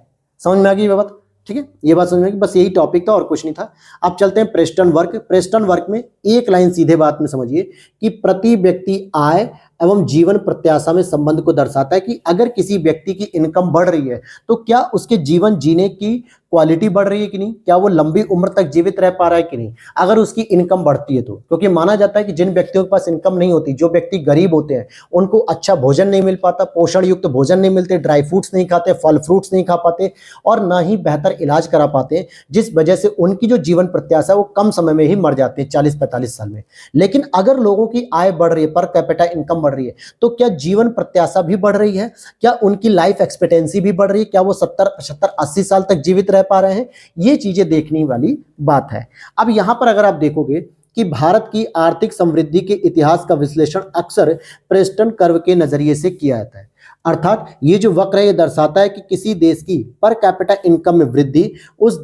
समझ में आ गई ये बात? ठीक है, ये बात समझ में आ गई। बस यही टॉपिक था और कुछ नहीं था। अब चलते हैं प्रेस्टन वर्क। प्रेस्टन वर्क में एक लाइन सीधे बात में समझिए कि प्रति व्यक्ति आय एवं जीवन प्रत्याशा में संबंध को दर्शाता है कि अगर किसी व्यक्ति की इनकम बढ़ रही है तो क्या उसके जीवन जीने की क्वालिटी बढ़ रही है कि नहीं, क्या वो लंबी उम्र तक जीवित रह पा रहा है कि नहीं, अगर उसकी इनकम बढ़ती है तो। क्योंकि माना जाता है कि जिन व्यक्तियों के पास इनकम नहीं होती, जो व्यक्ति गरीब होते हैं, उनको अच्छा भोजन नहीं मिल पाता, पोषण युक्त भोजन नहीं मिलते, ड्राई फ्रूट्स नहीं खाते, फल फ्रूट्स नहीं खा पाते और ना ही बेहतर इलाज करा पाते, जिस वजह से उनकी जो जीवन प्रत्याशा है वो कम समय में ही मर जाते हैं, 40-45 साल में। लेकिन अगर लोगों की आय बढ़ रही है, पर कैपिटा इनकम बढ़ रही है, तो क्या जीवन प्रत्याशा भी बढ़ रही है? क्या उनकी लाइफ एक्सपेक्टेंसी भी बढ़ रही है? क्या वो 70, 75, 80 साल तक जीवित रह पा रहे हैं? ये चीजें देखने वाली बात है। अब यहां पर अगर आप देखोगे कि भारत की आर्थिक समृद्धि के इतिहास का विश्लेषण अक्सर प्रेस्टन कर्व के नजरिए से किया जाता है। अर्थात ये जो वक्र है ये दर्शाता है कि किसी देश की पर कैपिटा इनकम में वृद्धि उस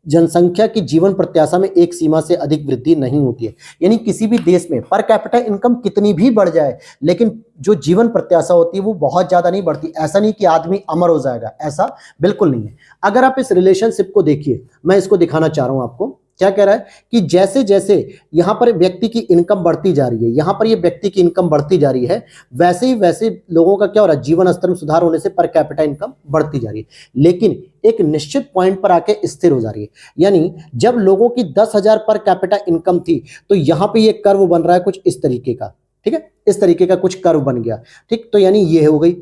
जनसंख्या की जीवन प्रत्याशा में एक सीमा से अधिक वृद्धि नहीं होती है। यानी किसी भी देश में पर कैपिटा इनकम कितनी भी बढ़ जाए, लेकिन जो जीवन प्रत्याशा होती है वो बहुत ज्यादा नहीं बढ़ती। ऐसा नहीं कि आदमी अमर हो जाएगा, ऐसा बिल्कुल नहीं है। अगर आप इस रिलेशनशिप को देखिए, मैं इसको दिखाना चाह रहा हूं आपको। क्या कह रहा है कि जैसे जैसे यहां पर व्यक्ति की इनकम बढ़ती जा रही है, यहां पर ये व्यक्ति की इनकम बढ़ती जा रही है, वैसे ही वैसे लोगों का क्या हो रहा है, जीवन स्तर में सुधार होने से पर कैपिटा इनकम बढ़ती जा रही है, लेकिन एक निश्चित पॉइंट पर आके स्थिर हो जा रही है। यानी जब लोगों की 10,000 पर कैपिटा इनकम थी, तो यहां पे ये कर्व बन रहा है कुछ इस तरीके का, ठीक है, इस तरीके का कुछ कर्व बन गया, ठीक। तो यानी ये हो गई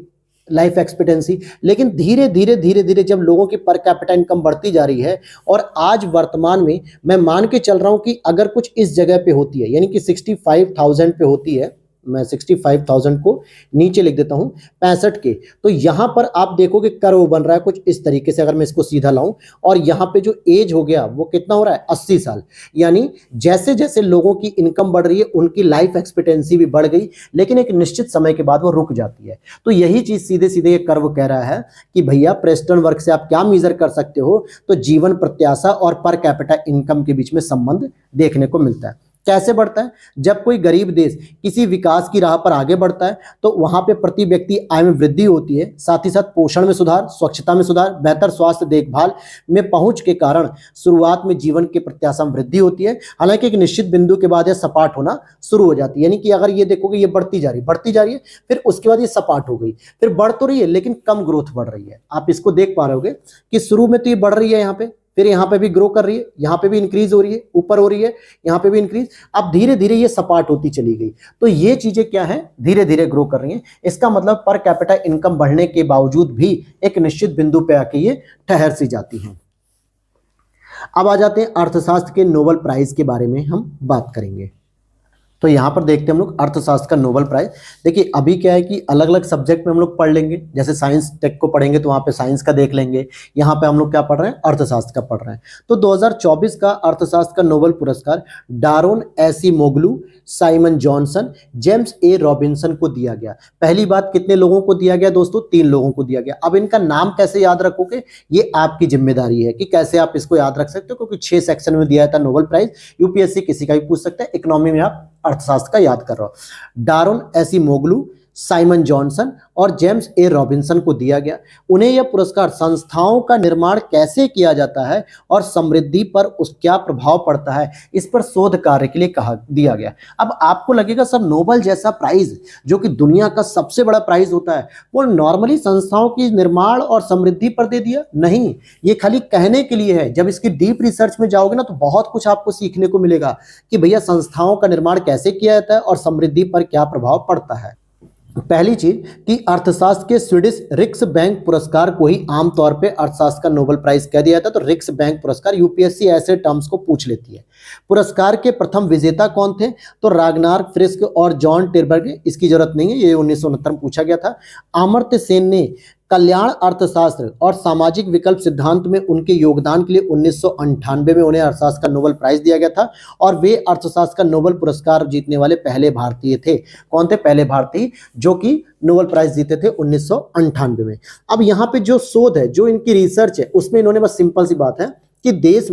लाइफ एक्सपेक्टेंसी। लेकिन धीरे धीरे धीरे धीरे जब लोगों की पर कैपिटा इनकम बढ़ती जा रही है, और आज वर्तमान में मैं मान के चल रहा हूं कि अगर कुछ इस जगह पे होती है, यानी कि 65,000 पे होती है, मैं 65,000 को नीचे लिख देता हूं 65 के, तो यहां पर आप देखोगे कर्व बन रहा है कुछ इस तरीके से। अगर मैं इसको सीधा लाऊं, और यहां पे जो एज हो गया वो कितना हो रहा है, 80 साल। यानी जैसे जैसे लोगों की इनकम बढ़ रही है, उनकी लाइफ एक्सपेक्टेंसी भी बढ़ गई, लेकिन एक निश्चित समय के बाद वो रुक जाती है। तो यही चीज सीधे सीधे ये कर्व कह रहा है कि भैया प्रेस्टन वर्क से आप क्या मेजर कर सकते हो, तो जीवन प्रत्याशा और पर कैपिटा इनकम के बीच में संबंध देखने को मिलता है। कैसे बढ़ता है, जब कोई गरीब देश किसी विकास की राह पर आगे बढ़ता है, तो वहां पे प्रति व्यक्ति आय में वृद्धि होती है, साथ ही साथ पोषण में सुधार, स्वच्छता में सुधार, बेहतर स्वास्थ्य देखभाल में पहुंच के कारण शुरुआत में जीवन के प्रत्याशा में वृद्धि होती है। हालांकि एक निश्चित बिंदु के बाद यह सपाट होना शुरू हो जाती है। यानी कि अगर ये देखोगे ये बढ़ती जा रही है, फिर उसके बाद ये सपाट हो गई, फिर बढ़ तो रही है लेकिन कम ग्रोथ बढ़ रही है। आप इसको देख पा रहे होगे कि शुरू में तो ये बढ़ रही है यहाँ पे, फिर यहाँ पे भी ग्रो कर रही है, यहाँ पे भी इंक्रीज हो रही है, ऊपर हो रही है, यहाँ पे भी इंक्रीज, अब धीरे धीरे ये सपाट होती चली गई। तो ये चीजें क्या है, धीरे धीरे ग्रो कर रही हैं। इसका मतलब पर कैपिटा इनकम बढ़ने के बावजूद भी एक निश्चित बिंदु पे आके ये ठहर सी जाती हैं। अब आ जाते हैं अर्थशास्त्र के नोबेल प्राइज के बारे में हम बात करेंगे। तो यहाँ पर देखते हैं हम लोग अर्थशास्त्र का नोबेल प्राइज। देखिए अभी क्या है कि अलग अलग सब्जेक्ट में हम लोग पढ़ लेंगे, जैसे साइंस टेक को पढ़ेंगे तो वहाँ पे साइंस का देख लेंगे, यहाँ पे हम लोग क्या पढ़ रहे हैं, अर्थशास्त्र का पढ़ रहे हैं। तो 2024 का अर्थशास्त्र का नोबेल पुरस्कार Daron Acemoglu, Simon Johnson, James A Robinson को दिया गया। पहली बात कितने लोगों को दिया गया दोस्तों, 3 लोगों को दिया गया। अब इनका नाम कैसे याद रखोगे, ये आपकी जिम्मेदारी है कि कैसे आप इसको याद रख सकते हो, क्योंकि 6 सेक्शन में दिया था नोबेल प्राइज। यूपीएससी किसी का भी पूछ सकता है, इकोनॉमी में आप अर्थशास्त्र का याद कर रहा हो। डारोन एसीमोग्लू, साइमन जॉनसन और जेम्स ए रॉबिन्सन को दिया गया। उन्हें यह पुरस्कार संस्थाओं का निर्माण कैसे किया जाता है और समृद्धि पर उस क्या प्रभाव पड़ता है, इस पर शोध कार्य के लिए कहा दिया गया। अब आपको लगेगा सर नोबेल जैसा प्राइज जो कि दुनिया का सबसे बड़ा प्राइज होता है, वो नॉर्मली संस्थाओं की निर्माण और समृद्धि पर दे दिया? नहीं, ये खाली कहने के लिए है। जब इसकी डीप रिसर्च में जाओगे ना तो बहुत कुछ आपको सीखने को मिलेगा कि भैया संस्थाओं का निर्माण कैसे किया जाता है और समृद्धि पर क्या प्रभाव पड़ता है। पहली चीज कि अर्थशास्त्र के स्वीडिश रिक्स बैंक पुरस्कार को ही आमतौर पे अर्थशास्त्र का नोबेल प्राइज कह दिया जाता है। तो रिक्स बैंक पुरस्कार, यूपीएससी ऐसे टर्म्स को पूछ लेती है। पुरस्कार के प्रथम विजेता कौन थे, तो रागनार फ्रिस्क और जॉन टिरबर्ग। इसकी जरूरत नहीं है, ये 1969 में पूछा गया था। अमर्त्य सेन ने कल्याण अर्थशास्त्र और सामाजिक विकल्प सिद्धांत में उनके योगदान के लिए 1998 में उन्हें अर्थशास्त्र का नोबेल प्राइज दिया गया था, और वे अर्थशास्त्र का नोबेल पुरस्कार जीतने वाले पहले भारतीय थे। कौन थे पहले भारतीय जो कि नोबेल प्राइज जीते थे 1998 में। अब यहाँ पे जो शोध है, जो इनकी रिसर्च है, उसमें इन्होंने बस सिंपल सी बात है कि देश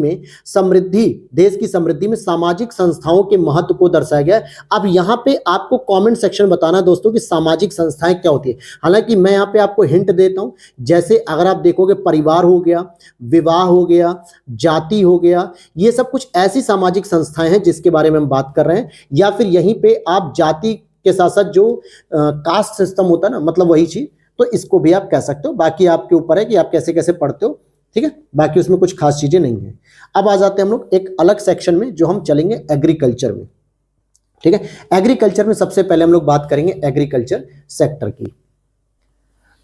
की समृद्धि में सामाजिक संस्थाओं के महत्व को दर्शाया गया। अब यहाँ पे आपको कमेंट सेक्शन बताना दोस्तों कि सामाजिक संस्थाएं क्या होती है। हालांकि मैं यहाँ पे आपको हिंट देता हूँ, जैसे अगर आप देखोगे परिवार हो गया, विवाह हो गया, जाति हो गया, ये सब कुछ ऐसी सामाजिक संस्थाएं हैं जिसके बारे में हम बात कर रहे हैं। या फिर यहीं पे आप जाति के साथ साथ जो कास्ट सिस्टम होता है ना, मतलब वही चीज, तो इसको भी आप कह सकते हो। बाकी आपके ऊपर है कि आप कैसे कैसे पढ़ते हो, ठीक है, बाकी उसमें कुछ खास चीजें नहीं है। अब आ जाते हैं हम लोग एक अलग सेक्शन में जो हम चलेंगे एग्रीकल्चर में, ठीक है। एग्रीकल्चर में सबसे पहले हम लोग बात करेंगे एग्रीकल्चर सेक्टर की।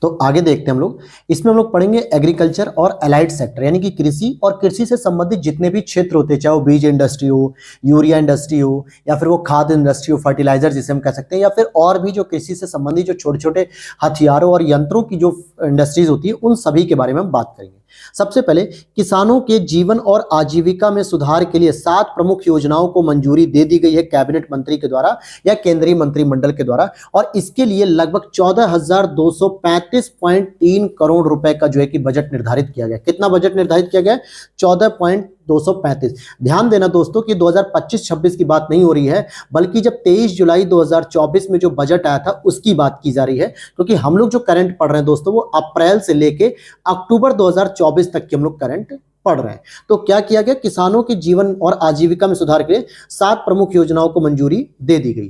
तो आगे देखते हैं हम लोग, इसमें हम लोग पढ़ेंगे एग्रीकल्चर और एलाइड सेक्टर, यानी कि कृषि और कृषि से संबंधित जितने भी क्षेत्र होते हैं, चाहे वो बीज इंडस्ट्री हो, यूरिया इंडस्ट्री हो, या फिर वो खाद इंडस्ट्री हो, फर्टिलाइजर जिसे हम कह सकते हैं, या फिर और भी जो कृषि से संबंधित जो छोटे छोटे हथियारों और यंत्रों की जो इंडस्ट्रीज होती है, उन सभी के बारे में हम बात करेंगे। सबसे पहले किसानों के जीवन और आजीविका में सुधार के लिए 7 प्रमुख योजनाओं को मंजूरी दे दी गई है कैबिनेट मंत्री के द्वारा या केंद्रीय मंत्रिमंडल के द्वारा, और इसके लिए लगभग 14,235 35.3 करोड़ रुपए का जो है कि बजट निर्धारित किया गया। कितना बजट निर्धारित किया गया? 14.235। ध्यान देना दोस्तों कि 2025-26 की बात नहीं हो रही है, बल्कि जब 23 जुलाई 2024 में जो बजट आया था उसकी बात की जा रही है, क्योंकि हम लोग जो करंट पढ़ रहे हैं दोस्तों वो अप्रैल से लेके अक्टूबर 2024 तक की हम लोग करंट पढ़ रहे हैं। तो क्या किया गया? किसानों के जीवन और आजीविका में सुधार के लिए 7 प्रमुख योजनाओं को मंजूरी दे दी गई।